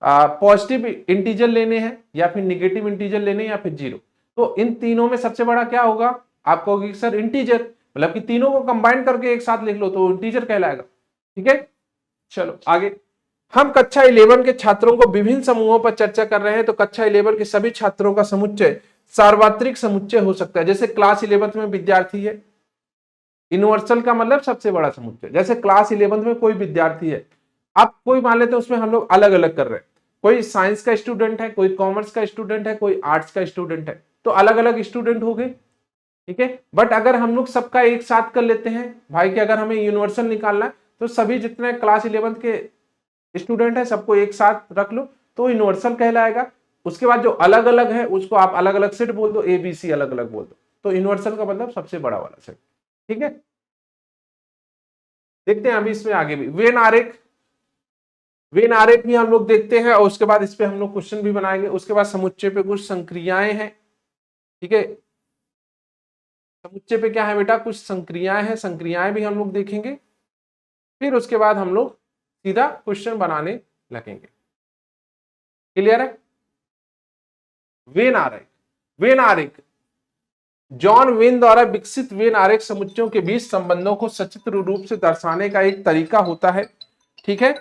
पॉजिटिव इंटीजर लेने हैं या फिर निगेटिव इंटीजर लेने हैं या फिर जीरो, तो इन तीनों में सबसे बड़ा क्या होगा, आप कहोगे सर इंटीजर, मतलब कि तीनों को कंबाइन करके एक साथ लिख लो तो इंटीजर कहलाएगा। ठीक है, चलो आगे। हम कक्षा 11 के छात्रों को विभिन्न समूहों पर चर्चा कर रहे हैं, तो कक्षा 11 के सभी छात्रों का समुच्चय सार्वत्रिक समुच्चय हो सकता है। जैसे क्लास 11 में विद्यार्थी है, यूनिवर्सल का मतलब सबसे बड़ा समुच्चय। जैसे क्लास 11 में कोई विद्यार्थी है, अब कोई मान लेते हैं उसमें हम लोग अलग अलग कर रहे हैं, कोई साइंस का स्टूडेंट है, कोई कॉमर्स का स्टूडेंट है, कोई आर्ट्स का स्टूडेंट है, तो अलग अलग स्टूडेंट हो गए। ठीक है, बट अगर हम लोग सबका एक साथ कर लेते हैं भाई कि अगर हमें यूनिवर्सल निकालना है तो सभी जितने क्लास 11 के स्टूडेंट है सबको एक साथ रख लो तो यूनिवर्सल कहलाएगा। उसके बाद जो अलग अलग है उसको आप अलग अलग सेट बोल दो, ए बी सी अलग अलग बोल दो, तो यूनिवर्सल का मतलब सबसे बड़ा वाला सेट। ठीक है, देखते हैं अभी इसमें आगे भी वेन आरेख, वेन आरेख भी हम लोग देखते हैं और उसके बाद इस पे हम लोग क्वेश्चन भी बनाएंगे। उसके बाद समुच्चय पे कुछ संक्रियाएं हैं। ठीक है, समुच्चय पे क्या है बेटा, कुछ संक्रियाएं हैं, संक्रियाएं भी हम लोग देखेंगे, फिर उसके बाद हम लोग सीधा क्वेश्चन बनाने लगेंगे। क्लियर है? वेन आरेख, वेन आरेख जॉन वेन द्वारा विकसित वेन आरेख समुच्चयों के बीच संबंधों को सचित्र रूप से दर्शाने का एक तरीका होता है। ठीक है,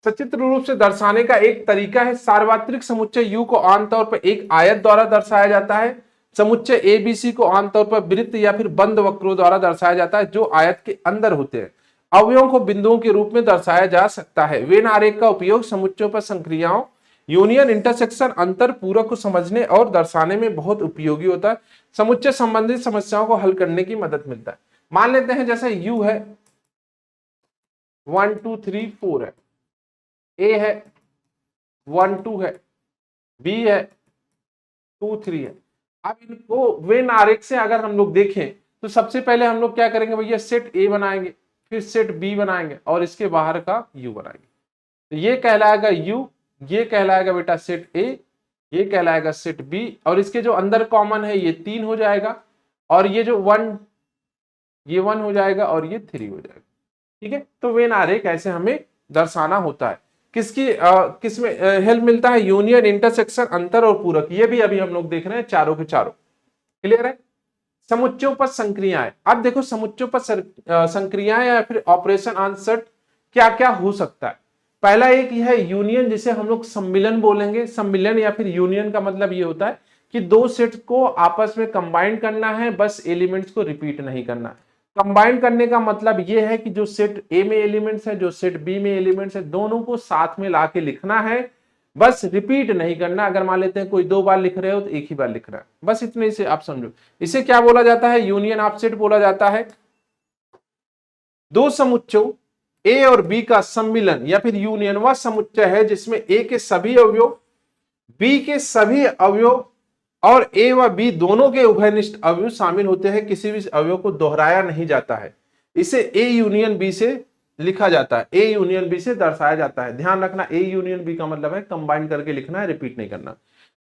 सचित्र रूप से दर्शाने का एक तरीका है। सार्वत्रिक समुच्चय यू को आमतौर पर एक आयत द्वारा दर्शाया जाता है। समुच्चय एबीसी को आमतौर पर वृत्त या फिर बंद वक्रों द्वारा दर्शाया जाता है जो आयत के अंदर होते हैं। अवयवों को बिंदुओं के रूप में दर्शाया जा सकता है। वेन आरेख का उपयोग समुच्चयों पर संक्रियाओं, यूनियन, इंटरसेक्शन, अंतर, पूरक को समझने और दर्शाने में बहुत उपयोगी होता है। समुच्चय संबंधित समस्याओं को हल करने की मदद मिलता है। मान लेते हैं जैसे यू है 1 2 3 4 है, ए है 1 2 है, बी है 2 3 है। अब इनको वेन आरेख से अगर हम लोग देखें तो सबसे पहले हम लोग क्या करेंगे भैया, सेट ए बनाएंगे, फिर सेट बी बनाएंगे और इसके बाहर का यू बनाएंगे। तो ये कहलाएगा यू, ये कहलाएगा बेटा सेट ए, ये कहलाएगा सेट बी, और इसके जो अंदर कॉमन है ये 3 हो जाएगा, और ये जो 1 ये 1 हो जाएगा और ये 3 हो जाएगा। ठीक है, तो वेन आरेख ऐसे हमें दर्शाना होता है। किसकी किसमें हेल्प मिलता है, यूनियन, इंटरसेक्शन, अंतर और पूरक, ये भी अभी हम लोग देख रहे हैं चारों के चारों। क्लियर है? समुच्चयों पर संक्रियाएं, अब देखो समुच्चयों पर संक्रियाएं या फिर ऑपरेशन ऑन सेट क्या क्या हो सकता है। पहला एक यह है यूनियन, जिसे हम लोग सम्मिलन बोलेंगे। सम्मिलन या फिर यूनियन का मतलब ये होता है कि दो सेट को आपस में कंबाइन करना है, बस एलिमेंट्स को रिपीट नहीं करना। कंबाइन करने का मतलब ये है कि जो सेट ए में एलिमेंट्स है, जो सेट बी में एलिमेंट्स है, दोनों को साथ में लाके लिखना है, बस रिपीट नहीं करना। अगर मान लेते हैं कोई 2 बार लिख रहे हो तो एक ही बार लिख रहा है, बस इतने से आप समझो। इसे क्या बोला जाता है? यूनियन ऑफ सेट बोला जाता है। दो समुच्चयों ए और बी का सम्मिलन या फिर यूनियन वह समुच्चय है जिसमें ए के सभी अवयव, बी के सभी अवयव और ए व बी दोनों के उभयनिष्ठ अवयव शामिल होते हैं। किसी भी अवयव को दोहराया नहीं जाता है। इसे ए यूनियन बी से लिखा जाता है, ए यूनियन बी से दर्शाया जाता है। ध्यान रखना, ए यूनियन बी का मतलब है कंबाइन करके लिखना है, रिपीट नहीं करना।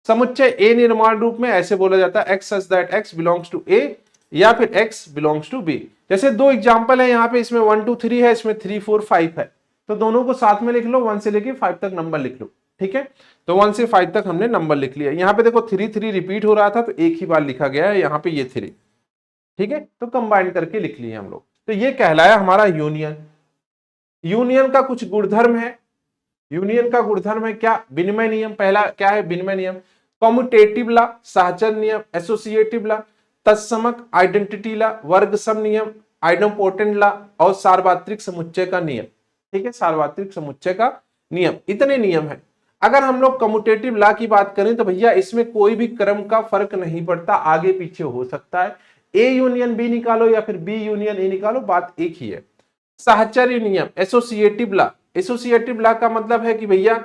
समुच्चय ए निर्माण रूप में ऐसे बोला जाता है, X such that X belongs to A या फिर एक्स बिलोंग्स टू बी। जैसे दो एग्जांपल है यहाँ पे, इसमें 1 2 3 है, इसमें 3 4 5 है, तो दोनों को साथ में लिख लो, 1 से लेके 5 तक नंबर लिख लो। ठीक है, तो 1 से 5 तक हमने नंबर लिख लिया। यहाँ पे देखो 3 3 रिपीट हो रहा था तो एक ही बार लिखा गया है यहाँ पे ये 3। ठीक है, तो कंबाइन करके लिख लिए हम लोग, तो ये कहलाया हमारा यूनियन। यूनियन का कुछ गुणधर्म है। यूनियन का गुणधर्म है क्या? विनिमय नियम। पहला क्या है? विनिमय नियम। कम्यूटेटिव लॉ, सहचर नियम, एसोसिएटिव लॉ, तत्समक आइडेंटिटी लॉ, वर्ग सम नियम, आइडोपोटेंट लॉ और सार्वत्रिक समुच्चय का नियम। ठीक है, सार्वत्रिक समुच्चय का नियम, इतने नियम है। अगर हम लोग कम्यूटेटिव लॉ की बात करें तो भैया इसमें कोई भी क्रम का फर्क नहीं पड़ता, आगे पीछे हो सकता है। ए यूनियन बी निकालो या फिर बी यूनियन ए निकालो, बात एक ही है। साहचर्य नियम, एसोसिएटिव लॉ। एसोसिएटिव लॉ का मतलब है कि भैया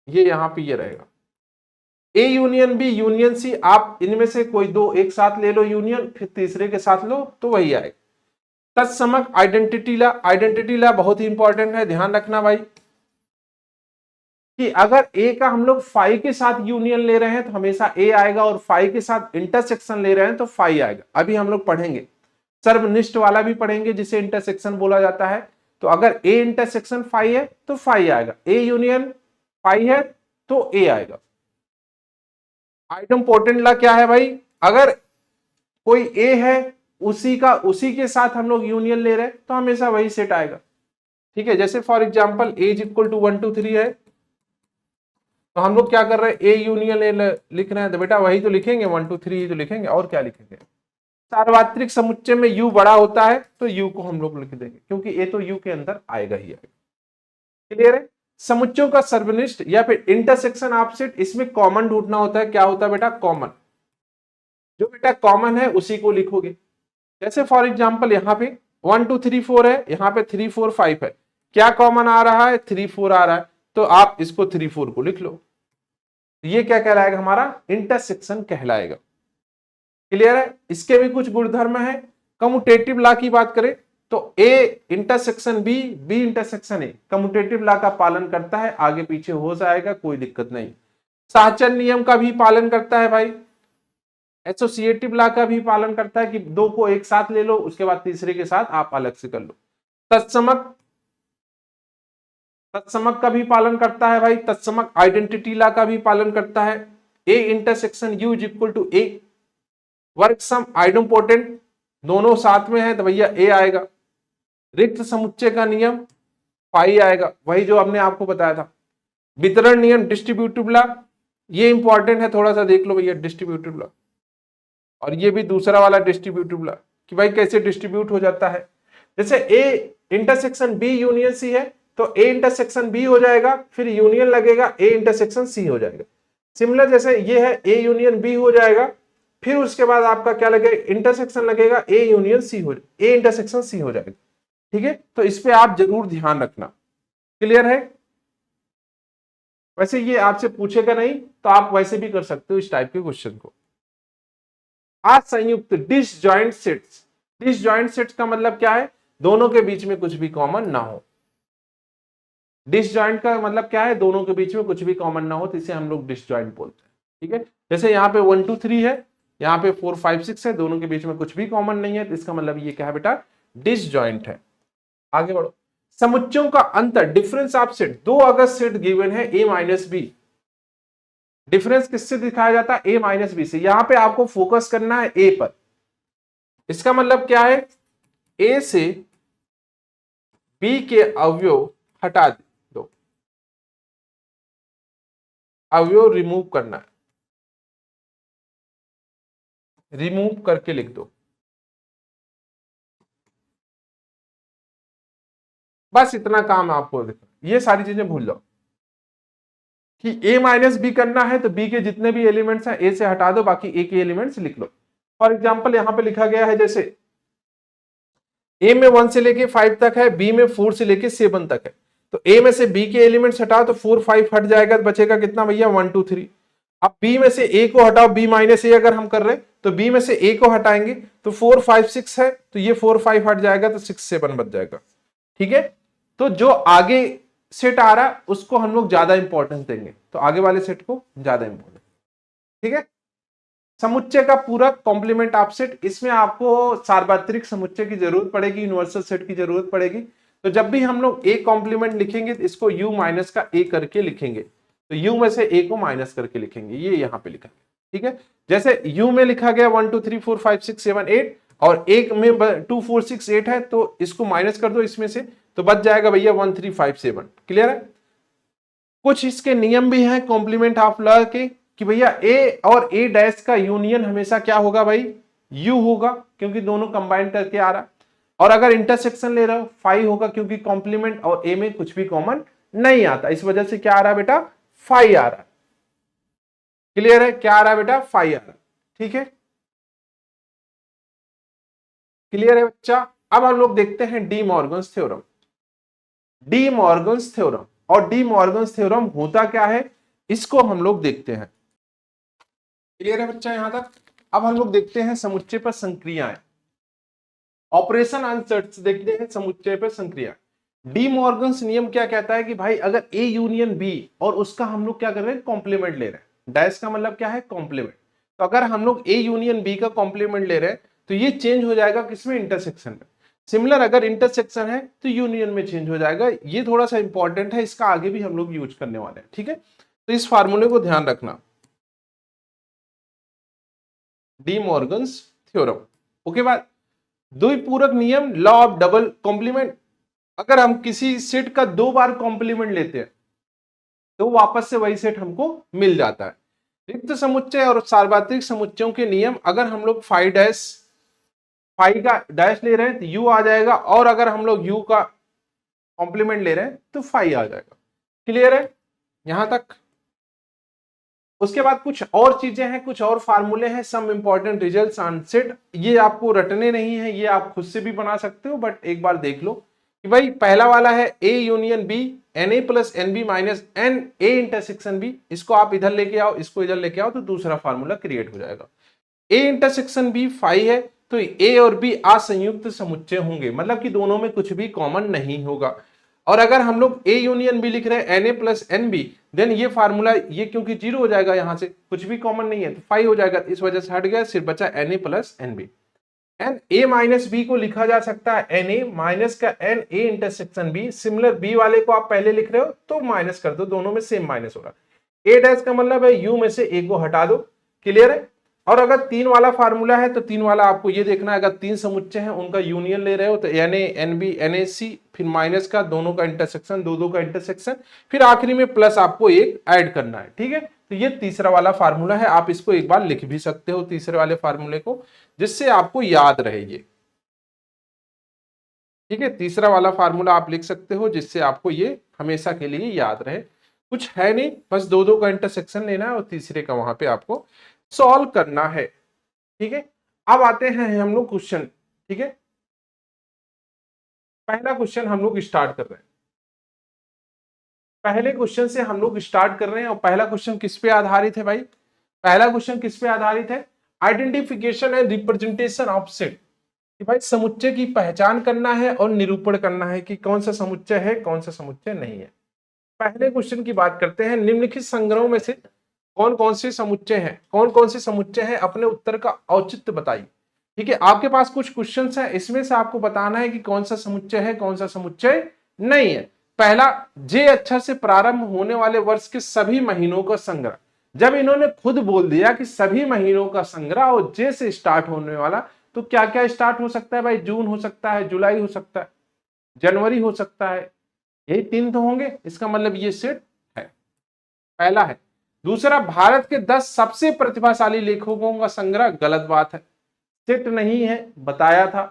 ये यहां पे ये रहेगा, A union B union C, आप इनमें से कोई दो एक साथ ले लो यूनियन, फिर तीसरे के साथ लो तो वही आएगा। तत्समक आइडेंटिटी लॉ। आइडेंटिटी लॉ बहुत ही इंपॉर्टेंट है, ध्यान रखना भाई, कि अगर ए का हम लोग फाई के साथ यूनियन ले रहे हैं तो हमेशा ए आएगा, और फाई के साथ इंटरसेक्शन ले रहे हैं तो फाई आएगा। अभी हम लोग पढ़ेंगे, सर्वनिष्ठ वाला भी पढ़ेंगे जिसे इंटरसेक्शन बोला जाता है। तो अगर ए इंटरसेक्शन फाई है तो फाई आएगा, ए यूनियन फाई है तो ए आएगा। आइडोपोटेंट लॉ क्या है भाई? अगर कोई ए है, उसी के साथ हम लोग यूनियन ले रहे हैं तो हमेशा वही सेट आएगा। ठीक है, जैसे for example A is equal to 1 2 3 है, तो हम लोग क्या कर रहे हैं? ए यूनियन ए लिख रहे हैं, तो बेटा वही तो लिखेंगे, 1 2 3 ही तो लिखेंगे, और क्या लिखेंगे। सार्वत्रिक समुच्चय में यू बड़ा होता है तो यू को हम लोग लिख देंगे, क्योंकि ए तो यू के अंदर आएगा ही आएगा। क्लियर है? समुच्चयों का सर्वनिष्ठ या फिर इंटरसेक्शन ऑफ सेट, इसमें कॉमन ढूंढना होता है। क्या होता है बेटा? कॉमन। जो बेटा कॉमन है उसी को लिखोगे। जैसे फॉर एग्जांपल यहाँ पे 1 2 3 4 है, यहाँ पे 3 4 5 है, क्या कॉमन आ रहा है? 3 4 आ रहा है, तो आप इसको 3 4 को लिख लो। ये क्या कहलाएगा? हमारा इंटरसेक्शन कहलाएगा। क्लियर है? इसके भी कुछ गुणधर्म है। कम्यूटेटिव लॉ की बात करें तो A intersection B, B intersection A commutative law का पालन करता है, आगे पीछे हो जाएगा, कोई दिक्कत नहीं। साहचर्य नियम का भी पालन करता है भाई। एसोसिएटिव लॉ का भी पालन करता है कि दो को एक साथ ले लो, उसके बाद तीसरे के साथ आप अलग से कर लो। तत्समक, तत्समक का भी पालन करता है भाई। तत्समक आइडेंटिटी लॉ का भी पालन करता है। A intersection U is equal to A, वर्ग सम आइडोपोटेंट दोनों साथ में है तो भैया ए आएगा। रिक्त समुच्चय का नियम फाई आएगा, वही जो हमने आपको बताया था। वितरण नियम, डिस्ट्रीब्यूटिव लॉ, ये इंपॉर्टेंट है, थोड़ा सा देख लो भैया डिस्ट्रीब्यूटिव लॉ। और ये भी दूसरा वाला डिस्ट्रीब्यूटिव लॉ कि भाई कैसे डिस्ट्रीब्यूट हो जाता है। जैसे A intersection B union C है तो ए इंटरसेक्शन बी हो जाएगा, फिर यूनियन लगेगा ए इंटरसेक्शन सी हो जाएगा। सिमिलर जैसे ये है ए यूनियन बी हो जाएगा, फिर उसके बाद आपका क्या लगेगा? इंटरसेक्शन लगेगा ए यूनियन सी हो, ए इंटरसेक्शन सी हो जाएगा। ठीक है, तो इस पे आप जरूर ध्यान रखना। क्लियर है? वैसे ये आपसे पूछेगा नहीं तो आप वैसे भी कर सकते हो इस टाइप के क्वेश्चन को। असंयुक्त डिसजॉइंट सेट्स। डिसजॉइंट सेट्स का मतलब क्या है? दोनों के बीच में कुछ भी कॉमन ना हो। डिसजॉइंट का मतलब क्या है? दोनों के बीच में कुछ भी कॉमन ना हो, तो इसे हम लोग डिसजॉइंट बोलते हैं। ठीक है, जैसे यहाँ पे 1 2 3 है, यहाँ पे 4 5 6 है, दोनों के बीच में कुछ भी कॉमन नहीं है, तो इसका मतलब ये क्या है बेटा? डिसजॉइंट है। आगे बढ़ो। समुच्चयों का अंतर, डिफरेंस ऑफ सेट। दो अगर सेट गिवन है ए माइनस बी, डिफरेंस किससे दिखाया जाता है? ए माइनस बी से। यहां पे आपको फोकस करना है ए पर। इसका मतलब क्या है? ए से बी के अवयव हटा दो, अवयव रिमूव करना है, रिमूव करके लिख दो। बस इतना काम है आपको देखना, ये सारी चीजें भूल जाओ कि a माइनस बी करना है तो b के जितने भी एलिमेंट्स हैं a से हटा दो, बाकी a के एलिमेंट्स लिख लो। फॉर एग्जाम्पल यहां पे लिखा गया है जैसे a में 1 से लेके 5 तक है, b में 4 से लेके 7 तक है, तो a में से b के एलिमेंट्स हटाओ तो 4 5 हट जाएगा, तो बचेगा कितना भैया 1 2 3। अब b में से a को हटाओ, b माइनस a अगर हम कर रहे हैं तो b में से a को हटाएंगे तो 4 5 6 है, तो ये 4 5 हट जाएगा तो 6 7 बच जाएगा। ठीक है, तो जो आगे सेट आ रहा है उसको हम लोग ज्यादा इंपॉर्टेंस देंगे, तो आगे वाले सेट को ज्यादा इंपॉर्टेंस। ठीक है, समुच्चय का पूरा कॉम्प्लीमेंट ऑफ सेट, इसमें आपको सार्वत्रिक समुच्चय की जरूरत पड़ेगी, यूनिवर्सल सेट की जरूरत पड़ेगी। तो जब भी हम लोग ए कॉम्प्लीमेंट लिखेंगे तो इसको यू माइनस का ए करके लिखेंगे, तो यू में से ए को माइनस करके लिखेंगे, ये यहां पे लिखा है। ठीक है, जैसे यू में लिखा गया 1 2 3 4 5 6 7 8 और एक में 2 4 6 8 है, तो इसको माइनस कर दो इसमें से, तो बच जाएगा भैया 1 3 5 7। क्लियर है? कुछ इसके नियम भी हैं कॉम्प्लीमेंट ऑफ लॉ के कि भैया ए और ए डैश का यूनियन हमेशा क्या होगा भाई, यू होगा, क्योंकि दोनों कंबाइन करके आ रहा। और अगर इंटरसेक्शन ले रहे हो फाई होगा, क्योंकि कॉम्प्लीमेंट और ए में कुछ भी कॉमन नहीं आता, इस वजह से क्या आ रहा है बेटा, फाई आ रहा है। क्लियर है? क्या आ रहा है बेटा, फाई आ रहा है। ठीक है, क्लियर है बच्चा? अब हम लोग देखते हैं D Morgan's theorem. D Morgan's theorem, और डी मॉर्गन्स थ्योरम होता क्या है इसको हम लोग देखते हैं। क्लियर है बच्चा यहां तक? अब हम लोग देखते हैं समुच्चय पर संक्रियाएं, ऑपरेशन आंसर्स देखते हैं समुच्चय पर संक्रिया। डी मॉर्गन्स नियम क्या कहता है कि भाई अगर ए यूनियन बी और उसका हम लोग क्या कर रहे हैं, कॉम्प्लीमेंट ले रहे हैं, डैश का मतलब क्या है, कॉम्प्लीमेंट। तो अगर हम लोग ए यूनियन बी का कॉम्प्लीमेंट ले रहे हैं तो ये चेंज हो जाएगा किसमें, इंटरसेक्शन में। सिमिलर अगर इंटरसेक्शन है तो यूनियन में चेंज हो जाएगा। ये थोड़ा सा इंपॉर्टेंट है, इसका आगे भी हम लोग यूज करने वाले हैं। ठीक है, तो इस फार्मूले को ध्यान रखना, डी मॉर्गन्स थ्योरम। ओके, बाद द्विपूरक नियम, लॉ ऑफ डबल कॉम्प्लीमेंट। अगर हम किसी सेट का 2 बार कॉम्प्लीमेंट लेते हैं तो वापस से वही सेट हमको मिल जाता है। रिक्त समुच्चय और सार्वत्रिक समुच्चयों के नियम, अगर हम लोग फाई का डैश ले रहे हैं तो यू आ जाएगा, और अगर हम लोग यू का कॉम्प्लीमेंट ले रहे हैं तो फाई आ जाएगा। क्लियर है यहां तक? उसके बाद कुछ और चीजें हैं, कुछ और फार्मूले हैं, some important results on set. ये आपको रटने नहीं है, ये आप खुद से भी बना सकते हो, बट एक बार देख लो कि भाई पहला वाला है A union B, N A plus n B minus n A intersection B. इसको आप इधर लेके आओ, इसको इधर लेके आओ, तो दूसरा फार्मूला क्रिएट हो जाएगा। ए इंटरसेक्शन बी फाई है, तो ए और बी असंयुक्त समुच्चय होंगे, मतलब कि दोनों में कुछ भी कॉमन नहीं होगा। और अगर हम लोग ए यूनियन बी लिख रहे हैं, n A plus n B, then ये फार्मूला ये क्योंकि जीरो हो जाएगा, यहां से कुछ भी कॉमन नहीं है तो फाइव हो जाएगा, इस वजह से हट गया, सिर्फ बचा n A plus n B. N A minus B को लिखा जा सकता है एन ए माइनस का n A intersection B. Similar B वाले को आप पहले लिख रहे हो तो माइनस कर दो, दोनों में सेम माइनस होगा। ए डैश का मतलब है यू में से ए को हटा दो। क्लियर है? और अगर 3 वाला फार्मूला है तो 3 वाला आपको ये देखना है, अगर 3 समुच्चय हैं उनका यूनियन ले रहे हो तो N A N B N A C, फिर माइनस का दोनों का इंटरसेक्शन, दो का इंटरसेक्शन, फिर आखिरी में प्लस आपको एक ऐड करना है। ठीक है, तो ये तीसरा वाला फार्मूला है, आप इसको एक बार लिख भी सकते हो तीसरे वाले फार्मूले को, जिससे आपको याद रहे ये। ठीक है, तीसरा वाला फार्मूला आप लिख सकते हो जिससे आपको ये हमेशा के लिए याद रहे। कुछ है नहीं, बस दो का इंटरसेक्शन लेना है और तीसरे का वहां पे आपको सॉल्व करना है। ठीक है, अब आते हैं हम लोग क्वेश्चन। ठीक है, पहला क्वेश्चन हम लोग स्टार्ट कर रहे हैं, पहले क्वेश्चन से हम लोग स्टार्ट कर रहे हैं। और पहला क्वेश्चन किस पे आधारित है भाई? पहला क्वेश्चन किस पे आधारित है? Identification and representation of set, कि भाई समुच्चय की पहचान करना है और निरूपण करना है कि कौन सा समुच्चय है, कौन सा समुच्चय नहीं है। पहले क्वेश्चन की बात करते हैं, निम्नलिखित संग्रहों में से कौन कौन से समुच्चय हैं, कौन कौन से समुच्चय हैं, अपने उत्तर का औचित्य बताइए। ठीक है, आपके पास कुछ क्वेश्चंस हैं, इसमें से आपको बताना है कि कौन सा समुच्चय है, कौन सा समुच्चय नहीं है। पहला, जे अक्षर से प्रारंभ होने वाले वर्ष के सभी महीनों का संग्रह। जब इन्होंने खुद बोल दिया कि सभी महीनों का संग्रह और जे से स्टार्ट होने वाला, तो क्या क्या स्टार्ट हो सकता है भाई? जून हो सकता है, जुलाई हो सकता है, जनवरी हो सकता है, यही 3 तो होंगे, इसका मतलब ये सेट है, पहला है। दूसरा, भारत के 10 सबसे प्रतिभाशाली लेखकों का संग्रह, गलत बात है, सेट नहीं है, बताया था।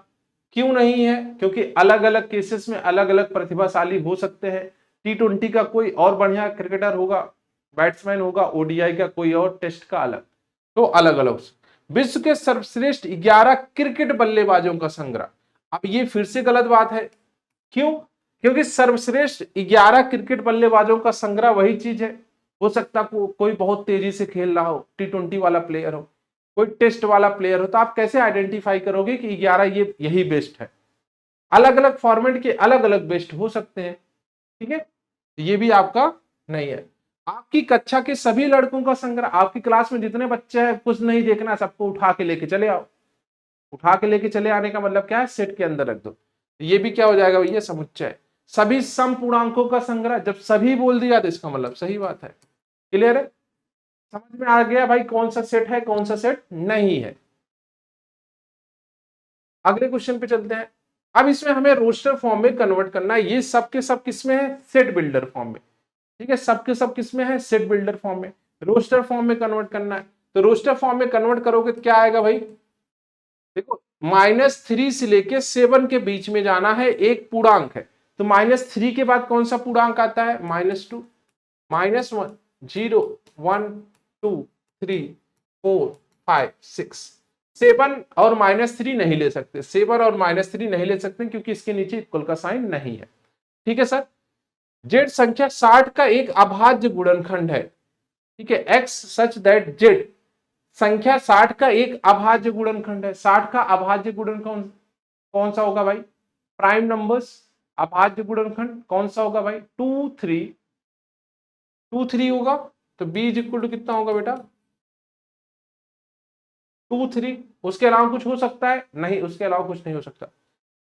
क्यों नहीं है? क्योंकि अलग अलग केसेस में अलग अलग प्रतिभाशाली हो सकते हैं। T20 का कोई और बढ़िया क्रिकेटर होगा, बैट्समैन होगा, ओडीआई का कोई और, टेस्ट का अलग, तो अलग अलग। विश्व के सर्वश्रेष्ठ 11 क्रिकेट बल्लेबाजों का संग्रह। अब ये फिर से गलत बात है। क्यों? क्योंकि सर्वश्रेष्ठ 11 क्रिकेट बल्लेबाजों का संग्रह वही चीज है। हो सकता कोई बहुत तेजी से खेल रहा हो, T20 वाला प्लेयर हो, कोई टेस्ट वाला प्लेयर हो, तो आप कैसे आइडेंटिफाई करोगे कि 11 ये यही बेस्ट है? अलग अलग फॉर्मेट के अलग अलग बेस्ट हो सकते हैं, ठीक है। ये भी आपका नहीं है। आपकी कक्षा के सभी लड़कों का संग्रह, आपकी क्लास में जितने बच्चे हैं कुछ नहीं देखना, सबको उठा के लेके चले आओ। उठा के लेके चले आने का मतलब क्या है? सेट के अंदर रख दो। ये भी क्या हो जाएगा भैया? समुच्चय। सभी सम पूर्णांकों का संग्रह, जब सभी बोल दिया तो इसका मतलब सही बात है। क्लियर है? समझ में आ गया भाई कौन सा सेट है कौन सा सेट नहीं है। अगले क्वेश्चन पे चलते हैं। अब इसमें हमें रोस्टर फॉर्म में कन्वर्ट करना है। ये सब के सब किसमें है? सेट बिल्डर फॉर्म में, ठीक है। सब के सब किसमें है? सेट बिल्डर फॉर्म में। रोस्टर फॉर्म में कन्वर्ट करना है, तो रोस्टर फॉर्म में कन्वर्ट करोगे तो क्या आएगा भाई? देखो, -3 से लेके 7 के बीच में जाना है, एक पूर्णांक है, तो -3 के बाद कौन सा पूर्णांक आता है? -2, -1, 0, 1, 2, 3, 4, 5, 6। 7 और -3 नहीं ले सकते, 7 और -3 नहीं ले सकते क्योंकि इसके नीचे इक्वल का साइन नहीं है, ठीक है सर। जेड संख्या 60 का एक अभाज्य गुणनखंड है, ठीक है। एक्स सच दैट जेड संख्या 60 का एक अभाज्य गुणनखंड है। 60 का अभाज्य गुणनखंड कौन सा होगा भाई? Prime numbers. अभाज्य गुणनखंड कौन सा होगा भाई? 2, 3, 2, 3 होगा, तो b इज इक्वल टू कितना होगा बेटा? 2, 3। उसके अलावा कुछ हो सकता है? नहीं, उसके अलावा कुछ नहीं हो सकता।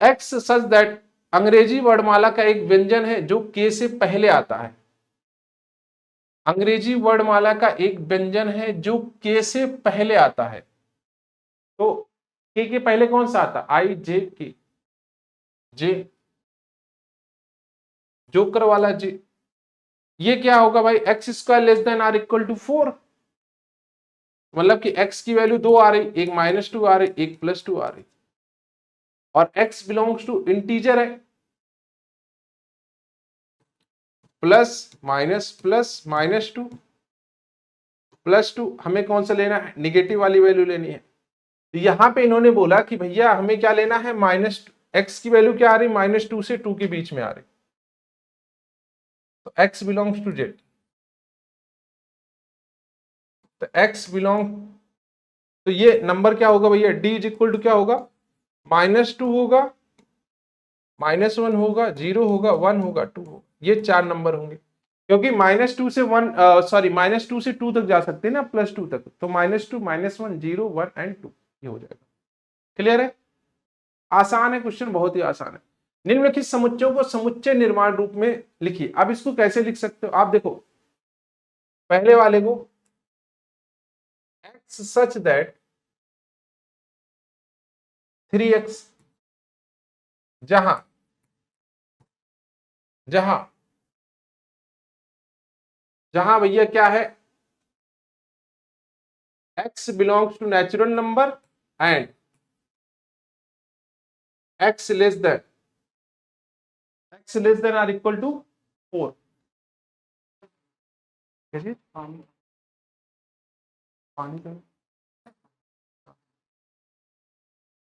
एक्स सच दैट अंग्रेजी वर्णमाला का एक व्यंजन है जो के से पहले आता है। अंग्रेजी वर्णमाला का एक व्यंजन है जो के से पहले आता है, तो के पहले कौन सा आता? आई, जे, के। जे, जोकर वाला जे। ये क्या होगा भाई? X square less than or equal to 4। मतलब कि एक्स की वैल्यू 2 आ रही, एक -2 आ रही, एक +2 आ रही, और एक्स बिलोंग्स टू इंटीजर है। प्लस माइनस प्लस -2 +2, हमें कौन सा लेना है? निगेटिव वाली वैल्यू लेनी है। तो यहां पे इन्होंने बोला कि भैया हमें क्या लेना है? एक्स की वैल्यू क्या आ रही? -2 से 2 के बीच में आ रही, तो एक्स बिलोंग्स टू जेड। तो एक्स बिलोंग, तो ये नंबर क्या होगा भैया? डी इज इक्वल टू क्या होगा? -2 होगा, -1 होगा, 0 होगा, 1 होगा, 2 होगा। ये 4 नंबर होंगे, क्योंकि -2 से 1 सॉरी -2 से 2 तक जा सकते हैं ना, +2 तक, तो -2, -1, 0, 1 एंड 2 ये हो जाएगा। क्लियर है? आसान है क्वेश्चन, बहुत ही आसान है। निम्नलिखित समुच्चयों को समुच्चय निर्माण रूप में लिखिए। अब इसको कैसे लिख सकते हो आप? देखो, पहले वाले को x such that 3x, जहां जहां जहां भैया क्या है? x belongs to natural number and x less than or equal to 4। कैसे? पानी पानी का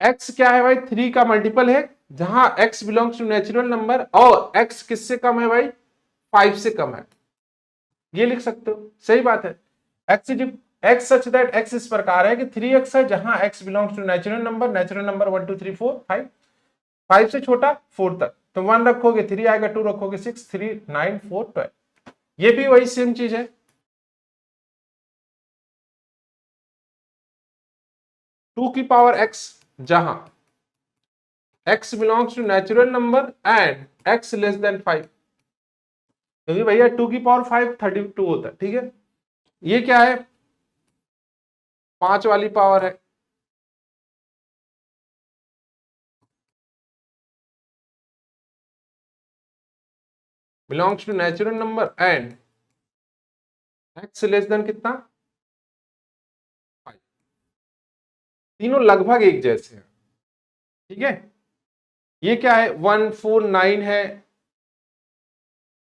x क्या है भाई? 3 का मल्टीपल है, जहां x belongs to natural number और x किससे कम है भाई? 5 से कम है। ये लिख सकते हो, सही बात है। x सच दैट x इस प्रकार है कि 3x है, जहां x belongs to natural number 1 2 3 4 5, 5 से छोटा 4 तक, तो 1 रखोगे 3 आएगा, 2 रखोगे 6, 3 9 4 12। ये भी वही सेम चीज है। 2 की पावर x, जहां x belongs to natural number and x less than 5, क्योंकि भैया 2 की पावर 5 32 होता है, ठीक है। ये क्या है? 5 वाली पावर है, belongs to natural number and x less than कितना? 5। तीनों लगभग एक जैसे हैं, ठीक है। ये क्या है 149 है,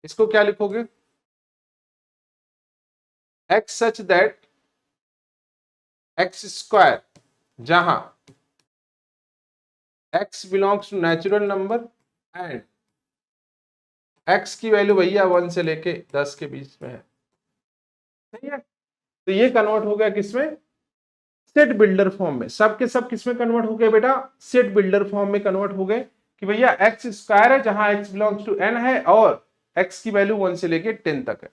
इसको क्या लिखोगे, x such that x square, जहां x belongs to natural number and x की वैल्यू भैया 1 से लेके 10 के बीच में है, सही है। तो ये कन्वर्ट हो गया किसमें, सेट बिल्डर फॉर्म में। सब के सब किसमें कन्वर्ट हो गए बेटा, सेट बिल्डर फॉर्म में कन्वर्ट हो गए कि भैया एक्स स्क्वायर है जहां x बिलोंग्स टू n है और x की वैल्यू 1 से लेके 10 तक है,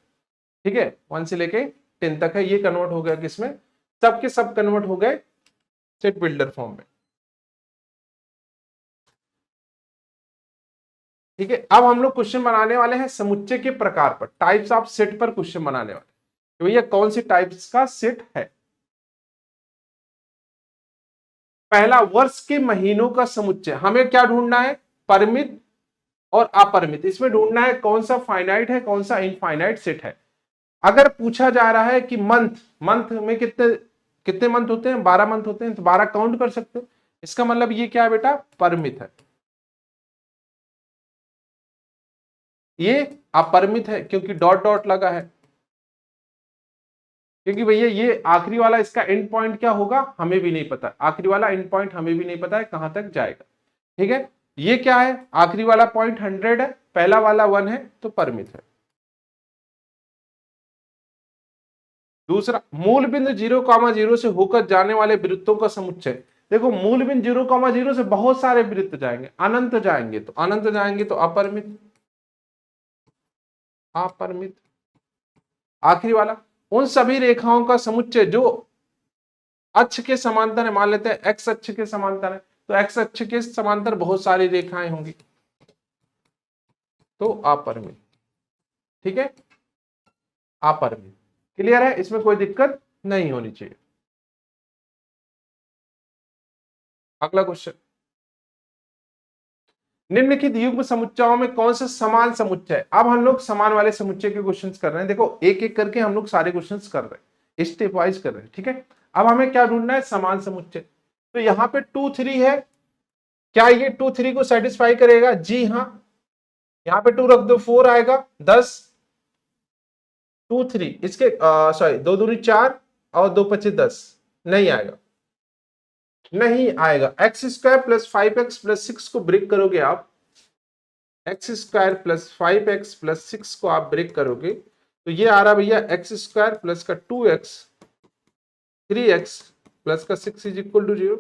ठीक है, 1 से लेके 10 तक है। ये कन्वर्ट हो गया किसमें, सब के सब कन्वर्ट हो गए सेट बिल्डर फॉर्म में, ठीक है। अब हम लोग क्वेश्चन बनाने वाले हैं समुच्चय के प्रकार पर, टाइप्स ऑफ सेट पर क्वेश्चन बनाने वाले, तो भैया कौन सी टाइप्स का सेट है। पहला, वर्ष के महीनों का समुच्चय, हमें क्या ढूंढना है, परिमित और अपरिमित, इसमें ढूंढना है कौन सा फाइनाइट है कौन सा इनफाइनाइट सेट है। अगर पूछा जा रहा है कि मंथ, मंथ में कितने कितने मंथ होते हैं, 12 मंथ होते हैं, तो 12 काउंट कर सकते हो, इसका मतलब ये क्या है बेटा, परिमित है। ये अपरिमित है क्योंकि डॉट डॉट लगा है, क्योंकि भैया ये आखिरी वाला इसका एंड पॉइंट क्या होगा हमें भी नहीं पता, आखिरी वाला एंड पॉइंट हमें भी नहीं पता है कहां तक जाएगा, ठीक है। ये क्या है, आखिरी वाला पॉइंट 100 है, पहला वाला 1 है, तो परिमित है। दूसरा, मूल बिंदु 0,0 से होकर जाने वाले वृत्तों का समुच्चय। देखो मूल बिंदु 0,0 से बहुत सारे वृत्त जाएंगे, अनंत जाएंगे, तो अनंत जाएंगे तो अपरिमित, अपरिमित। आखिरी वाला, उन सभी रेखाओं का समुच्चय जो अक्ष के समांतर है, मान लेते हैं एक्स अक्ष के समांतर है, तो एक्स अक्ष के समांतर बहुत सारी रेखाएं होंगी, तो अपरिमित, ठीक है, अपरिमित। क्लियर है, इसमें कोई दिक्कत नहीं होनी चाहिए। अगला क्वेश्चन, निम्नलिखित युग्म समुच्चयों में कौन सा समान समुच्चय। अब हम लोग समान वाले समुच्चय के क्वेश्चंस कर रहे हैं, देखो एक एक करके हम लोग सारे क्वेश्चंस कर रहे हैं, स्टेप वाइज कर रहे हैं, ठीक है। अब हमें क्या ढूंढना है, समान समुच्चय। तो यहाँ पे 2 3 है, क्या ये 2 3 को सेटिस्फाई करेगा, जी हाँ। यहाँ पे 2 रख दो, 4 आएगा, 10, 2 3 इसके सॉरी 2 दूनी 4 और 2 पच्चीस 10, नहीं आएगा, नहीं आएगा। X square plus 5x plus 6 को ब्रेक करोगे आप, x square plus 5x plus 6 को आप ब्रेक करोगे तो ये आ रहा भैया एक्स स्क्वायर प्लस का 2x 3x प्लस का 6 इज इक्वल टू 0।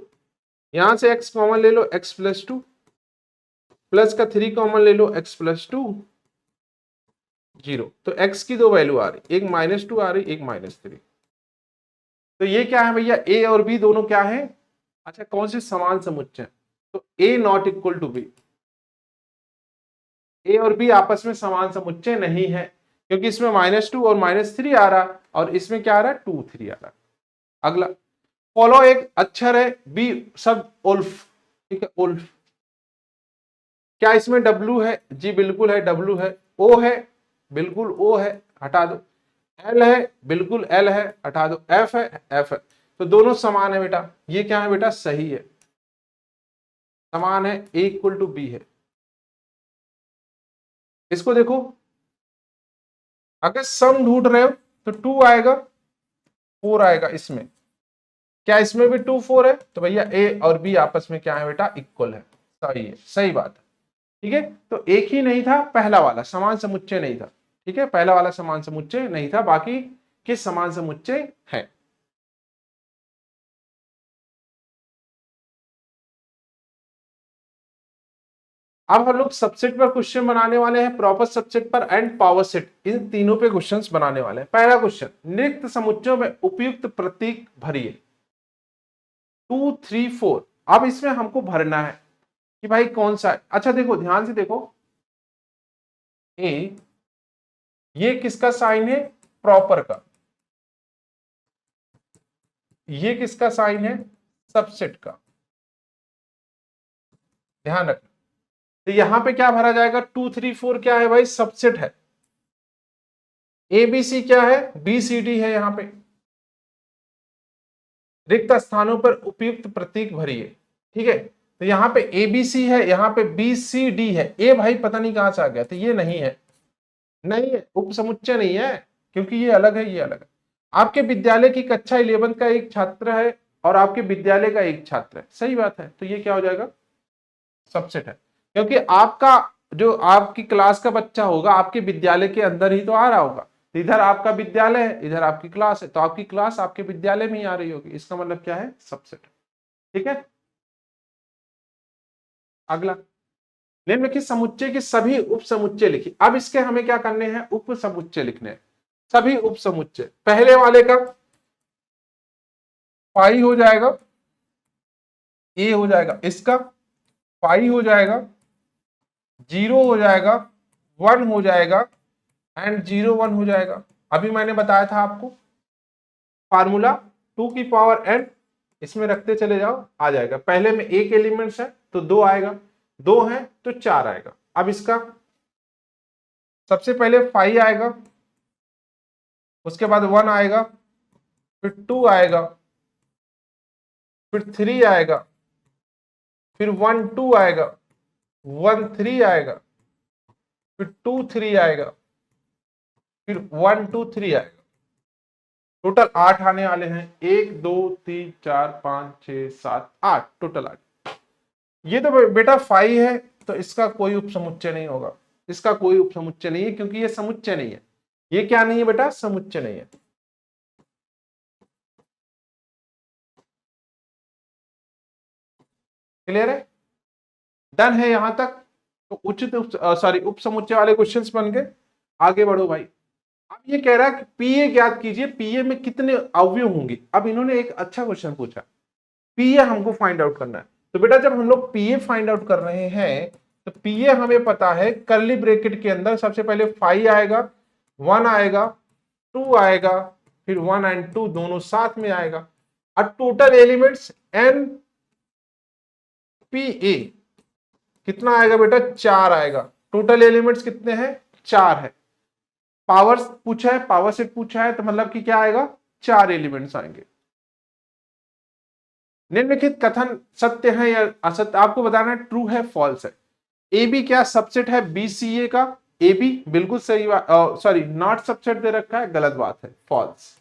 यहां से x कॉमन ले लो, x प्लस 2 प्लस का 3 कॉमन ले लो, x प्लस 2 0। तो x की दो वैल्यू आ रही, एक -2 आ रही, एक -3। तो ये क्या है भैया, a और b दोनों क्या है, अच्छा कौन से समान समुच्चय, तो a not equal to b, A और बी आपस में समान समुच्चय नहीं है, क्योंकि इसमें -2 और -3 आ रहा और इसमें क्या आ रहा है 2 3 आ रहा। अगला, फॉलो एक अक्षर है बी सब उल्फ, ठीक है, उल्फ। क्या इसमें डब्लू है, जी बिल्कुल है, डब्लू है। ओ है, बिल्कुल ओ है, हटा दो। एल है, बिल्कुल एल है, हटा दो। एफ है, एफ है। तो दोनों समान है बेटा, ये क्या है बेटा, सही है, समान है, ए इक्वल टू बी है। इसको देखो, अगर सम ढूंढ रहे हो तो 2 आएगा, 4 आएगा इसमें, क्या इसमें भी 2 4 है, तो भैया ए और बी आपस में क्या है बेटा, इक्वल है, सही है, सही बात है, ठीक है। तो एक ही नहीं था पहला वाला, समान समुच्चय नहीं था, ठीक है, पहला वाला समान समुच्चय नहीं था, बाकी के समान समुच्चय है। अब हम लोग सबसेट पर क्वेश्चन बनाने वाले हैं, प्रॉपर सबसेट पर एंड पावर सेट, इन तीनों पे क्वेश्चंस बनाने वाले हैं। पहला क्वेश्चन, निम्नलिखित समुच्चयों में उपयुक्त प्रतीक भरिए, 2 3 4। अब इसमें हमको भरना है कि भाई कौन सा है। अच्छा देखो, ध्यान से देखो, ए ये किसका साइन है, प्रॉपर का, ये किसका साइन है, सबसेट का, ध्यान रखना। तो यहां पे क्या भरा जाएगा, 2 3 4 क्या है भाई, सबसेट है। ए बी सी क्या है, बी सी डी है। यहां पे रिक्त स्थानों पर उपयुक्त प्रतीक भरिए, ठीक है। तो यहाँ पे ABC है, यहाँ पे BCD है, ए भाई पता नहीं कहां से आ गया, तो ये नहीं है, नहीं है, उपसमुच्चय नहीं है, क्योंकि ये अलग है, ये अलग है। आपके विद्यालय की कक्षा 11 का एक छात्र है और आपके विद्यालय का एक छात्र है, सही बात है, तो ये क्या हो जाएगा, सबसेट है, क्योंकि आपका जो आपकी क्लास का बच्चा होगा आपके विद्यालय के अंदर ही तो आ रहा होगा, तो इधर आपका विद्यालय है, इधर आपकी क्लास है, तो आपकी क्लास आपके विद्यालय में ही आ रही होगी, इसका मतलब क्या है, सबसेट। ठीक है, अगला, निम्नलिखित समुच्चय के सभी उप समुच्चय लिखिए। अब इसके हमें क्या करने हैं, उप समुच्चय लिखने हैं, सभी उप समुच्चय। पहले वाले का पाई हो जाएगा, ए हो जाएगा, इसका पाई हो जाएगा, 0 हो जाएगा, 1 हो जाएगा एंड 0 1 हो जाएगा। अभी मैंने बताया था आपको फार्मूला 2 की पावर n, इसमें रखते चले जाओ, आ जाएगा। पहले में एक एलिमेंट्स है तो 2 आएगा, 2 है तो 4 आएगा। अब इसका सबसे पहले 5 आएगा, उसके बाद 1 आएगा, फिर 2 आएगा, फिर 3 आएगा, फिर 1 2 आएगा, 1 3 आएगा, फिर 2 3 आएगा, फिर 1 2 3 आएगा। टोटल 8 आने वाले हैं, 1 2 3 4 5 6 7 8, टोटल 8। ये तो बेटा 5 है, तो इसका कोई उपसमुच्चय नहीं होगा, इसका कोई उपसमुच्चय नहीं है, क्योंकि ये समुच्चय नहीं है। ये क्या नहीं है बेटा, समुच्चय नहीं है। क्लियर है, डन है यहां तक। तो उचित सॉरी उपसमुच्चय वाले क्वेश्चंस बन गए। आगे बढ़ो भाई। अब ये कह रहा है कि पीए ज्ञात कीजिए, पीए में कितने अवयव होंगे। अब इन्होंने एक अच्छा क्वेश्चन पूछा, पीए हमको फाइंड आउट करना है। तो बेटा जब हम लोग पीए फाइंड आउट कर रहे हैं, तो पीए हमें पता है कर्ली ब्रैकेट के अंदर सबसे पहले 5 आएगा, 1 आएगा, 2 आएगा, फिर 1 एंड 2 दोनों साथ में आएगा। और total elements n P A कितना आएगा बेटा, 4 आएगा। टोटल एलिमेंट्स कितने हैं, 4 है। पावर पूछा है, पावर सेट पूछा है, तो मतलब कि क्या आएगा, 4 एलिमेंट्स आएंगे। निम्नलिखित कथन सत्य है या असत्य, आपको बताना है ट्रू है फॉल्स है। ए बी क्या सबसेट है बीसीए का, ए बी बिल्कुल सही बात, सॉरी नॉट सबसेट दे रखा है, गलत बात है, फॉल्स।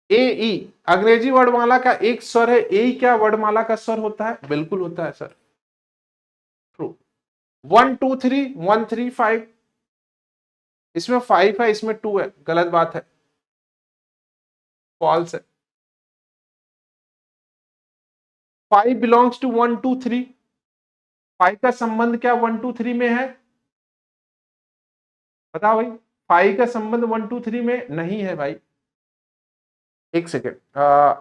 ए ई अंग्रेजी वर्णमाला का एक स्वर है, ए क्या वर्णमाला का स्वर होता है, बिल्कुल होता है सर, ट्रू। 1 2 3 1 3 5, इसमें 5 है, इसमें 2 है, गलत बात है, फॉल्स है। 5 बिलोंग्स टू 1 2 3, 5 का संबंध क्या 1 2 3 में है, बताओ भाई। 5 का संबंध 1 2 3 में नहीं है भाई। एक सेकेंड,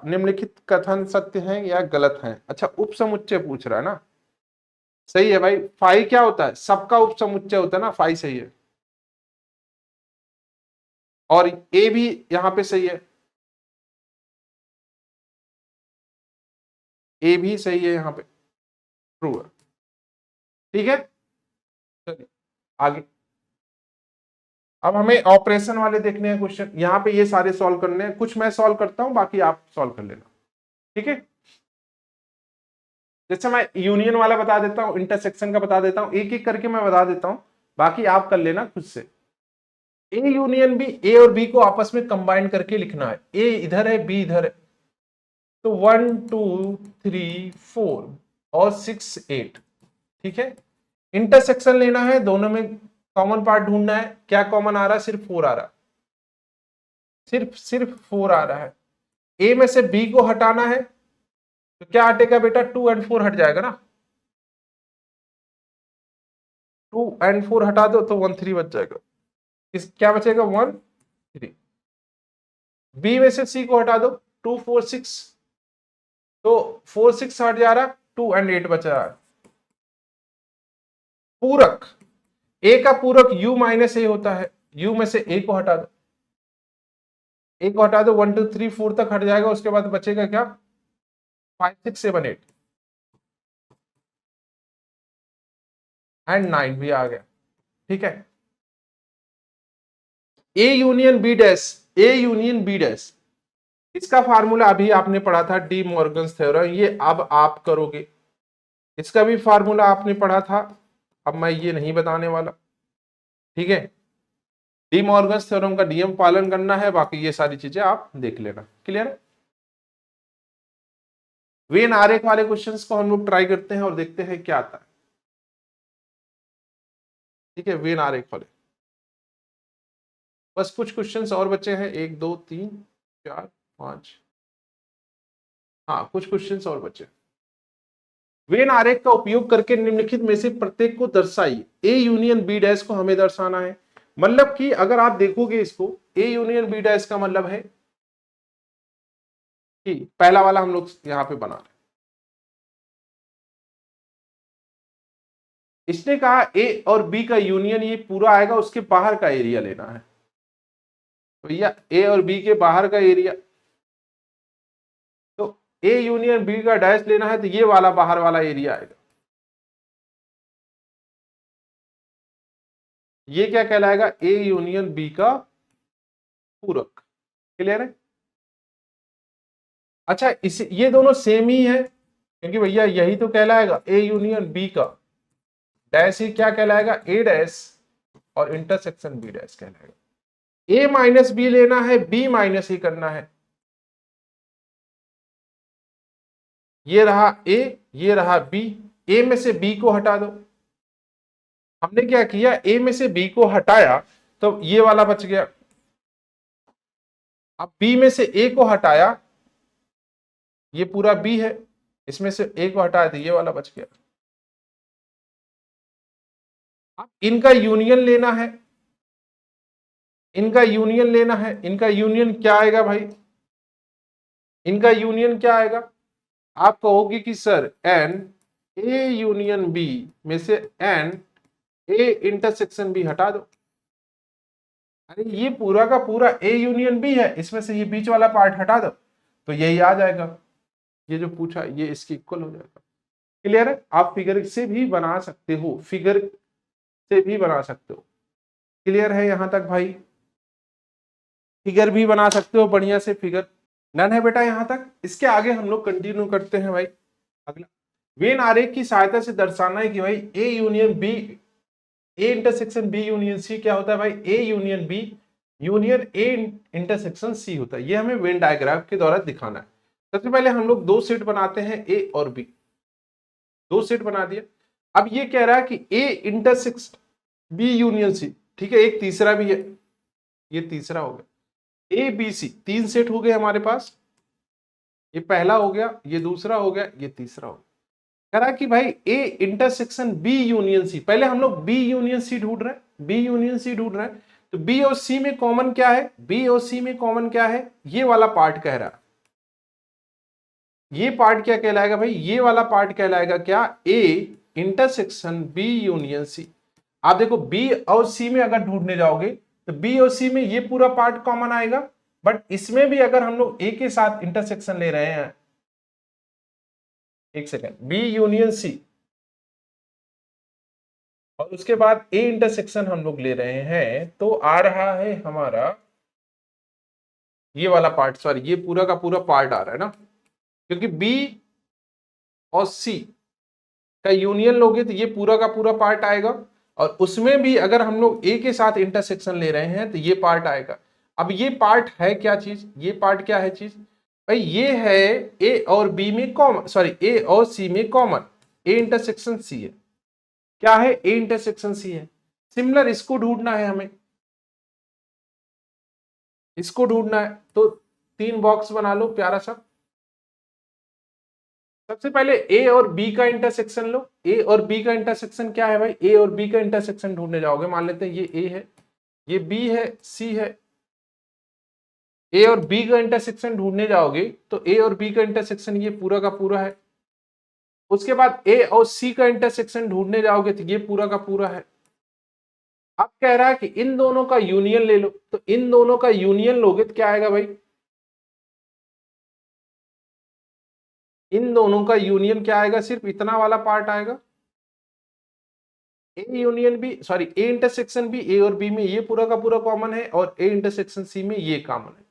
निम्नलिखित कथन सत्य है या गलत है। अच्छा उपसमुच्चय पूछ रहा है ना, सही है भाई। 5 क्या होता है, सबका उपसमुच्चय होता है ना, 5 सही है। और ए भी यहां पे सही है, ए भी सही है यहां पे, ट्रू है। ठीक है, चलिए आगे। अब हमें ऑपरेशन वाले देखने हैं क्वेश्चन, यहाँ पे ये सारे सॉल्व करने हैं, कुछ मैं सॉल्व करता हूं, बाकी आप सॉल्व कर लेना। ठीक है, जैसे मैं यूनियन वाला बता देता हूं, इंटरसेक्शन का बता देता हूं, एक एक करके मैं बता देता हूं, बाकी आप कर लेना खुद से। ए यूनियन बी, ए और बी को आपस में कंबाइन करके लिखना है, ए इधर है बी इधर है, तो 1 2 3 4 और 6 8। ठीक है, इंटरसेक्शन लेना है, दोनों में कॉमन पार्ट ढूंढना है। क्या कॉमन आ रहा है, सिर्फ 4 आ रहा है, सिर्फ 4 आ रहा है। ए में से बी को हटाना है, तो क्या हटेगा बेटा, 2 एंड 4 हट जाएगा ना, 2 एंड 4 हटा दो तो 1 3 बच जाएगा। इस क्या बचेगा, 1 3। बी में से सी को हटा दो, 2 4 6, तो 4 6 हट जा रहा, 2 एंड 8 बच रहा है। पूरक, ए का पूरक u माइनस ए होता है, u में से a को हटा दो, a को हटा दो, 1 2 3 4 तक हट जाएगा, उसके बाद बचेगा क्या, 5 6 7 8 एंड 9 भी आ गया। ठीक है, A union B dash, A union B dash, इसका फार्मूला अभी आपने पढ़ा था डी मॉर्गन्स थ्योरम, ये अब आप करोगे। इसका भी फार्मूला आपने पढ़ा था, अब मैं ये नहीं बताने वाला, ठीक है। डी मॉर्गन्स थ्योरम का नियम पालन करना है, बाकी ये सारी चीजें आप देख लेना। क्लियर है। वेन आरेख वाले क्वेश्चंस को हम लोग ट्राई करते हैं और देखते हैं क्या आता है, ठीक है। वेन आरेख वाले बस कुछ क्वेश्चंस और बचे हैं, 1 2 3 4 5, हाँ कुछ क्वेश्चंस और बचे। वेन आरेख का उपयोग करके निम्नलिखित में से प्रत्येक को दर्शाइए। ए यूनियन बी डैश को हमें दर्शाना है, मतलब कि अगर आप देखोगे इसको, ए यूनियन बी डैश का मतलब है कि पहला वाला हम लोग यहां पे बना रहे हैं। इसने कहा ए और बी का यूनियन ये पूरा आएगा, उसके बाहर का एरिया लेना है। तो भैया ए और बी के बाहर का एरिया, तो ए यूनियन बी का डैश लेना है, तो ये वाला बाहर वाला एरिया आएगा। ये क्या कहलाएगा, ए यूनियन बी का पूरक। क्लियर है। अच्छा इस ये दोनों सेम ही है, क्योंकि भैया यही तो कहलाएगा ए यूनियन बी का डैश ही क्या कहलाएगा, ए डैश, और इंटरसेक्शन बी डैश कहलाएगा। ए माइनस बी लेना है, बी माइनस ए करना है। ये रहा ए, ये रहा बी, ए में से बी को हटा दो। हमने क्या किया, ए में से बी को हटाया तो ये वाला बच गया। अब बी में से ए को हटाया, ये पूरा बी है, इसमें से ए को हटाया तो ये वाला बच गया। अब इनका यूनियन लेना है, इनका यूनियन लेना है। इनका यूनियन क्या आएगा भाई, इनका यूनियन क्या आएगा। आप कहोगे कि sir n A union B में से एन ए इंटरसेक्शन बी हटा दो। अरे ये पूरा का पूरा ए यूनियन बी है, इसमें से ये बीच वाला पार्ट हटा दो तो यही आ जाएगा, ये जो पूछा ये इसके इक्वल हो जाएगा। क्लियर है। आप फिगर से भी बना सकते हो, फिगर से भी बना सकते हो। क्लियर है यहां तक भाई, फिगर भी बना सकते हो बढ़िया से फिगर। डन है बेटा यहां तक। इसके आगे हम लोग कंटिन्यू करते हैं भाई। अगला वेन आरेख की सहायता से दर्शाना है कि भाई A union B, A intersection B union C क्या होता है भाई, A union B union A intersection C होता है। ये हमें वेन डायग्राम के द्वारा दिखाना है। सबसे पहले हम लोग दो सेट बनाते हैं, ए और बी, दो सेट बना दिया। अब ये कह रहा है कि A intersection B union C, ठीक है। एक तीसरा भी है, ये तीसरा हो गया, ए बी सी, तीन सेट हो गए हमारे पास। ये पहला हो गया, ये दूसरा हो गया, ये तीसरा हो गया। कह रहा कि भाई A intersection B union C, पहले हम लोग बी यूनियन सी ढूंढ रहे हैं, बी यूनियन सी ढूंढ रहे हैं। तो बी और सी में कॉमन क्या है, बी और सी में कॉमन क्या है, ये वाला पार्ट कह रहा है। ये पार्ट क्या कहलाएगा भाई, ये वाला पार्ट कहलाएगा क्या, A intersection B union C. आप देखो बी और सी में अगर ढूंढने जाओगे तो बी और सी में ये पूरा पार्ट कॉमन आएगा, बट इसमें भी अगर हम लोग ए के साथ इंटरसेक्शन ले रहे हैं, एक सेकेंड, बी यूनियन सी और उसके बाद ए इंटरसेक्शन हम लोग ले रहे हैं, तो आ रहा है हमारा ये वाला पार्ट, सॉरी ये पूरा का पूरा पार्ट आ रहा है ना, क्योंकि बी और सी का यूनियन लोगे तो ये पूरा का पूरा पार्ट आएगा, और उसमें भी अगर हम लोग ए के साथ इंटरसेक्शन ले रहे हैं तो ये पार्ट आएगा। अब ये पार्ट है क्या चीज, ये पार्ट क्या है चीज भाई, ये है ए और बी में कॉमन, सॉरी ए और सी में कॉमन, ए इंटरसेक्शन सी है। क्या है, ए इंटरसेक्शन सी है। सिमिलर इसको ढूंढना है हमें, इसको ढूंढना है, तो तीन बॉक्स बना लो प्यारा सा। सबसे पहले ए और बी का इंटरसेक्शन लो। ए और बी का इंटरसेक्शन क्या है भाई, ए और बी का इंटरसेक्शन ढूंढने जाओगे, मान लेते हैं ये ए है, ये बी है, सी है। ए और बी का इंटरसेक्शन ढूंढने जाओगे तो ए और बी का इंटरसेक्शन ये पूरा का पूरा है। उसके बाद ए और सी का इंटरसेक्शन ढूंढने जाओगे तो ये पूरा का पूरा है। अब कह रहा है कि इन दोनों का यूनियन ले लो, तो इन दोनों का यूनियन लोगे तो क्या आएगा भाई, इन दोनों का यूनियन क्या आएगा, सिर्फ इतना वाला पार्ट आएगा। A union B, sorry A intersection B, A और बी में ये पूरा का पूरा कॉमन है, और ए इंटरसेक्शन सी में ये कॉमन है।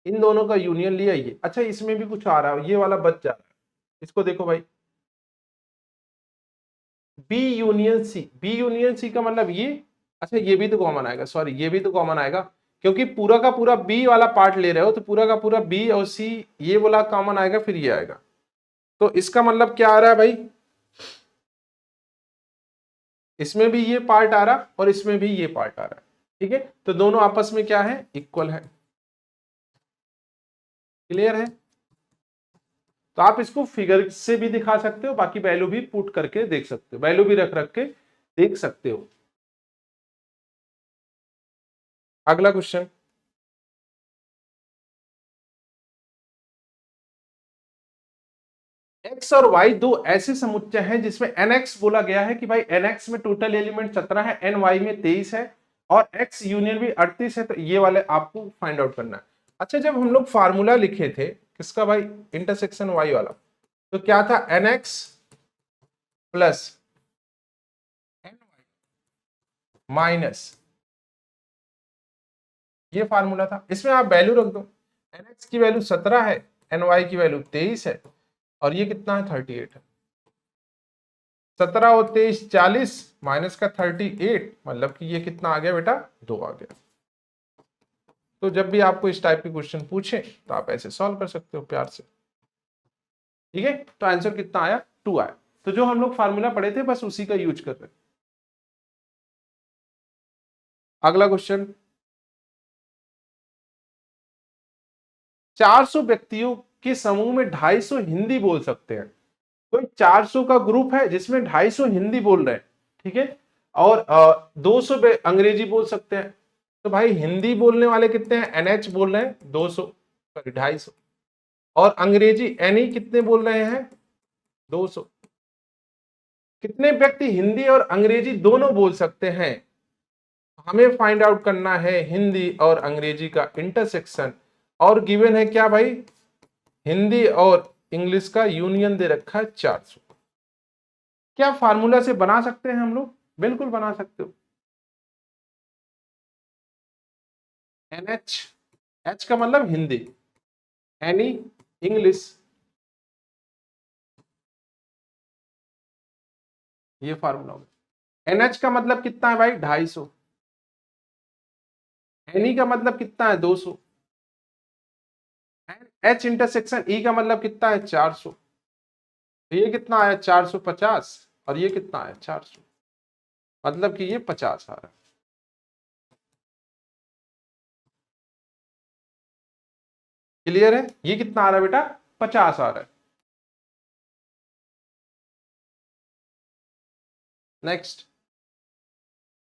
इन दोनों का यूनियन लिया ये। अच्छा इसमें भी कुछ आ रहा है, ये वाला बच जा रहा है, इसको देखो भाई, B union C, B union C का मतलब ये, अच्छा ये भी तो कॉमन आएगा, सॉरी ये भी तो कॉमन आएगा, क्योंकि पूरा का पूरा बी वाला पार्ट ले रहे हो तो पूरा का पूरा बी और सी ये वाला कॉमन आएगा, फिर ये आएगा। तो इसका मतलब क्या आ रहा है भाई, इसमें भी ये पार्ट आ रहा और इसमें भी ये पार्ट आ रहा है, ठीक है। तो दोनों आपस में क्या है, इक्वल है। क्लियर है। तो आप इसको फिगर से भी दिखा सकते हो, बाकी वैल्यू भी पुट करके देख सकते हो, वैल्यू भी रख रख के देख सकते हो। अगला क्वेश्चन, एक्स और वाई दो ऐसे समुच्चय हैं जिसमें nx बोला गया है कि भाई nx में टोटल एलिमेंट 17 है, ny में 23 है और x यूनियन भी 38 है। तो ये वाले आपको फाइंड आउट करना है। अच्छा, जब हम लोग फार्मूला लिखे थे किसका भाई, इंटरसेक्शन y वाला, तो क्या था, nx प्लस माइनस, ये फार्मूला था। इसमें आप वैल्यू रख दो, nx की वैल्यू 17 है, ny की वैल्यू 23 है और ये कितना है, 38 है। 17 और 23 40 माइनस का 38, मतलब कि ये कितना आ गया बेटा, 2 आ गया। तो जब भी आपको इस टाइप के क्वेश्चन पूछे तो आप ऐसे सॉल्व कर सकते हो प्यार से, ठीक है। तो आंसर कितना आया, 2 आया। तो जो हम लोग फार्मूला पढ़े थे बस उसी का यूज कर रहे हैं। अगला क्वेश्चन, 400 व्यक्तियों के समूह में 250 हिंदी बोल सकते हैं। कोई 400 का ग्रुप है जिसमें 250 हिंदी बोल रहे हैं, ठीक है, और 200 अंग्रेजी बोल सकते हैं। तो भाई हिंदी बोलने वाले कितने हैं, एनएच बोल रहे हैं 200, सॉरी 250, और अंग्रेजी एनई कितने बोल रहे हैं, 200। कितने व्यक्ति हिंदी और अंग्रेजी दोनों बोल सकते हैं, हमें फाइंड आउट करना है हिंदी और अंग्रेजी का इंटरसेक्शन। और गिवन है क्या भाई, हिंदी और इंग्लिश का यूनियन दे रखा है 400। क्या फार्मूला से बना सकते हैं हम लोग, बिल्कुल बना सकते हो। एनएच, एच का मतलब हिंदी, एनी इंग्लिश, ये फार्मूला होगा। एनएच का मतलब कितना है भाई, 250। एनी का मतलब कितना है, 200। एच इंटरसेक्शन ई का मतलब कितना है, 400। तो ये कितना आया, 450, और ये कितना है, 400, मतलब कि ये 50 आ रहा है। क्लियर है, ये कितना आ रहा है बेटा, 50 आ रहा है। नेक्स्ट,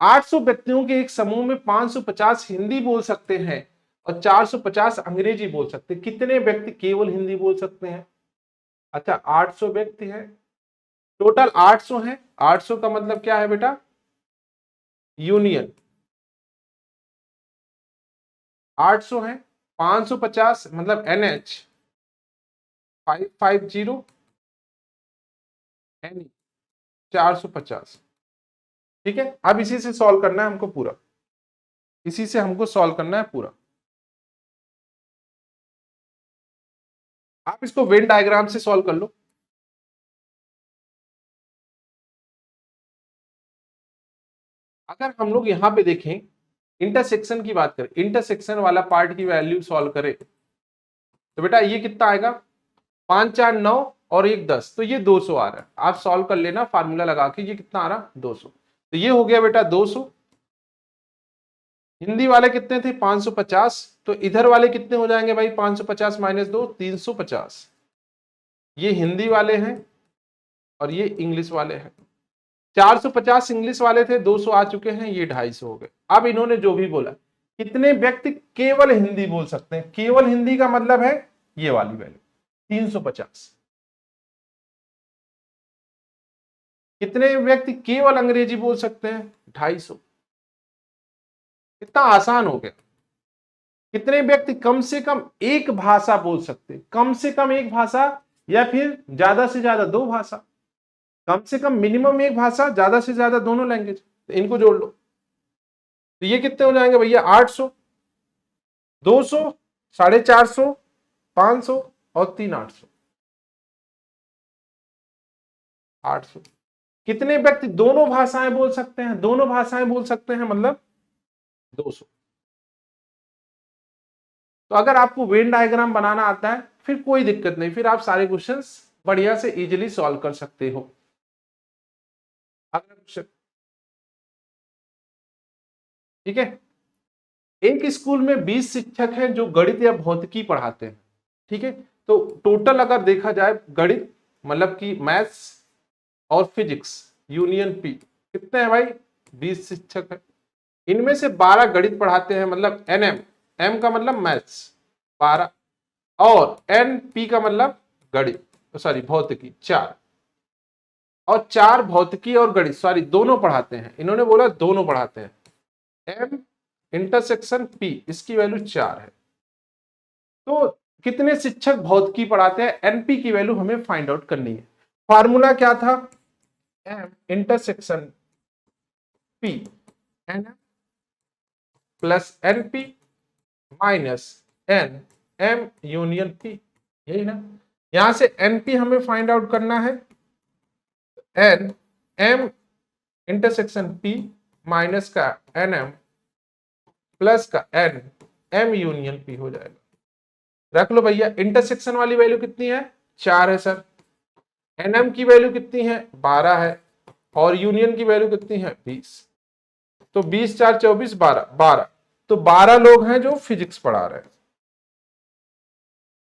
800 व्यक्तियों के एक समूह में 550 हिंदी बोल सकते हैं और 450 अंग्रेजी बोल सकते हैं। कितने व्यक्ति केवल हिंदी बोल सकते हैं। अच्छा, 800 व्यक्ति हैं, टोटल 800 हैं। 800 का मतलब क्या है बेटा, यूनियन 800 है, 550 मतलब एनएच 550, एन 450, ठीक है। अब इसी से सॉल्व करना है हमको पूरा, इसी से हमको सॉल्व करना है पूरा। आप इसको वेन डायग्राम से सॉल्व कर लो। अगर हम लोग यहां पे देखें, इंटरसेक्शन की बात करें, इंटरसेक्शन वाला पार्ट की वैल्यू सॉल्व करें तो बेटा ये कितना आएगा, 5 4 9 और 1 10, तो ये 200 आ रहा है। आप सॉल्व कर लेना फार्मूला लगा के, ये कितना आ रहा, 200। तो ये हो गया बेटा 200। हिंदी वाले कितने थे, 550, तो इधर वाले कितने हो जाएंगे भाई, 550 माइनस 2 350। ये हिंदी वाले हैं और ये इंग्लिश वाले हैं। 450 इंग्लिश वाले थे, 200 आ चुके हैं, ये 250 हो गए। अब इन्होंने जो भी बोला, कितने व्यक्ति केवल हिंदी बोल सकते हैं, केवल हिंदी का मतलब है ये वाली वैल्यू 350। कितने व्यक्ति केवल अंग्रेजी बोल सकते हैं, 250। इतना आसान हो गया। कितने व्यक्ति कम से कम एक भाषा बोल सकते हैं, कम से कम एक भाषा या फिर ज्यादा से ज्यादा दो भाषा, कम से कम मिनिमम एक भाषा, ज्यादा से ज्यादा दोनों लैंग्वेज। तो इनको जोड़ लो, तो ये कितने हो जाएंगे भैया, 800, 200, 450, 500 और 3 800, 800। कितने व्यक्ति दोनों भाषाएं बोल सकते हैं? दोनों भाषाएं बोल सकते हैं मतलब 200। तो अगर आपको वेन डायग्राम बनाना आता है फिर कोई दिक्कत नहीं, फिर आप सारे क्वेश्चंस बढ़िया से इजीली सॉल्व कर सकते हो। अगला क्वेश्चन, ठीक है। एक स्कूल में 20 शिक्षक हैं जो गणित या भौतिकी पढ़ाते हैं, ठीक है। तो टोटल अगर देखा जाए गणित मतलब कि मैथ्स और फिजिक्स यूनियन पी कितने हैं भाई? 20 शिक्षक है। इनमें से 12 गणित पढ़ाते हैं मतलब एनएम, एम का मतलब मैथ्स 12, और एन पी का मतलब गणित सॉरी भौतिकी 4, और 4 भौतिकी और गणित सॉरी दोनों पढ़ाते हैं। इन्होंने बोला दोनों पढ़ाते हैं। एम इंटरसेक्शन पी इसकी वैल्यू 4 है। तो कितने शिक्षक भौतिकी पढ़ाते हैं? एनपी की वैल्यू हमें फाइंड आउट करनी है। फॉर्मूला क्या था? M intersection P n plus NP minus n M union P, यही ना। यहां से एनपी हमें फाइंड आउट करना है, n M intersection P minus का एन एम प्लस का एन एम यूनियन पी हो जाएगा। रख लो भैया, इंटरसेक्शन वाली वैल्यू कितनी है? 4 है सर। एनएम की वैल्यू कितनी है? 12 है, और यूनियन की वैल्यू कितनी है? 20। तो 20 4 24 12। तो 12 लोग हैं जो फिजिक्स पढ़ा रहे हैं।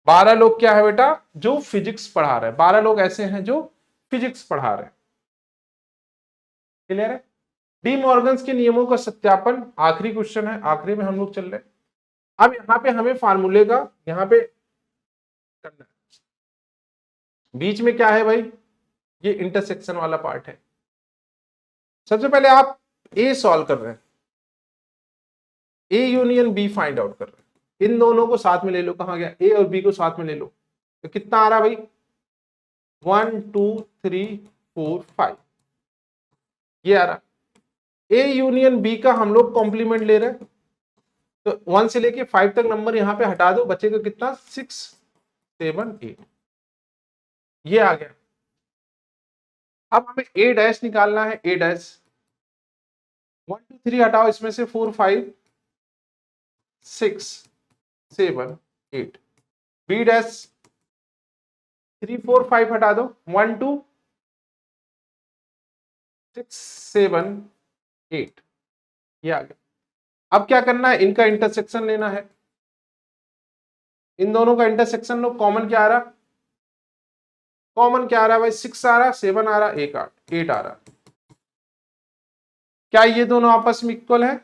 12 लोग क्या है बेटा? जो फिजिक्स पढ़ा रहे हैं। 12 लोग ऐसे हैं जो फिजिक्स पढ़ा रहे हैं। क्लियर है? डी मॉर्गन्स के नियमों का सत्यापन आखिरी क्वेश्चन है, आखिरी में हम लोग चल रहे हैं। अब यहां पे हमें फार्मूले का यहां पे करना है। बीच में क्या है भाई? ये इंटरसेक्शन वाला पार्ट है। सबसे पहले आप ए सॉल्व कर रहे हैं, A union B find out कर रहे हैं। इन दोनों को साथ में ले लो, कहां गया? ए और बी को साथ में ले लो, तो कितना आ रहा भाई? 1 2 3 4 5, ये आ रहा। ए यूनियन बी का हम लोग कॉम्प्लीमेंट ले रहे हैं, तो 1 से लेके 5 तक नंबर यहां पे हटा दो, बचेगा कितना? 6 7 8, ये आ गया। अब हमें ए डैश निकालना है। ए डैश 1 2 3 हटाओ, इसमें से 4 5 6 7 8, बी डैश 3 4 5 हटा दो, 1 2 6 7 8, ये आ गया। अब क्या करना है? इनका इंटरसेक्शन लेना है। इन दोनों का इंटरसेक्शन लो, कॉमन क्या आ रहा? कॉमन क्या आ रहा है भाई? 6 आ रहा, 7 आ रहा, 1 8 आ रहा। क्या ये दोनों आपस में इक्वल है?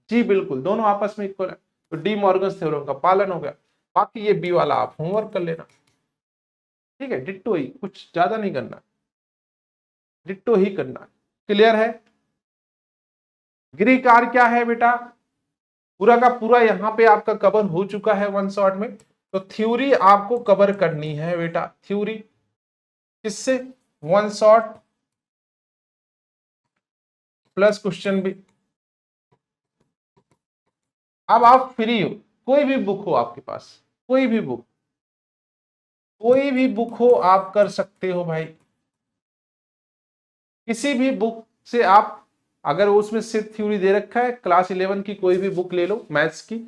जी बिल्कुल, दोनों आपस में इक्वल है, तो डी मॉर्गन्स थ्योरम का पालन हो गया। बाकी ये बी वाला आप होमवर्क कर लेना, ठीक है। डिट्टो ही, कुछ ज्यादा नहीं करना, डिट्टो ही करना। क्लियर है? गृहकार क्या है बेटा? पूरा का पूरा यहां पे आपका कवर हो चुका है वन शॉट में। तो थ्योरी आपको कवर करनी है बेटा, थ्योरी किससे? वन शॉट प्लस क्वेश्चन भी। अब आप फ्री हो, कोई भी बुक हो आपके पास, कोई भी बुक, कोई भी बुक हो आप कर सकते हो भाई। किसी भी बुक से आप, अगर उसमें सिर्फ थ्योरी दे रखा है, क्लास 11 की कोई भी बुक ले लो मैथ्स की,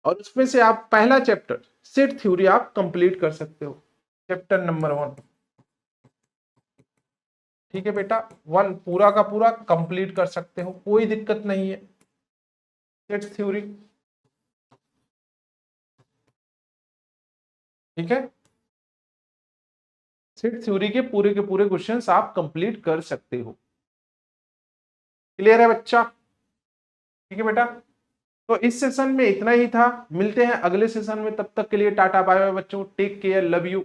और उसमें से आप पहला चैप्टर सेट थ्योरी आप कंप्लीट कर सकते हो, चैप्टर नंबर 1, ठीक है बेटा। 1 पूरा का पूरा कंप्लीट कर सकते हो, कोई दिक्कत नहीं है। सेट थ्योरी, ठीक है। सेट थ्योरी के पूरे क्वेश्चंस आप कंप्लीट कर सकते हो। क्लियर है बच्चा? ठीक है बेटा। तो इस सेशन में इतना ही था, मिलते हैं अगले सेशन में, तब तक के लिए टाटा बाय बाय बच्चों, टेक केयर, लव यू।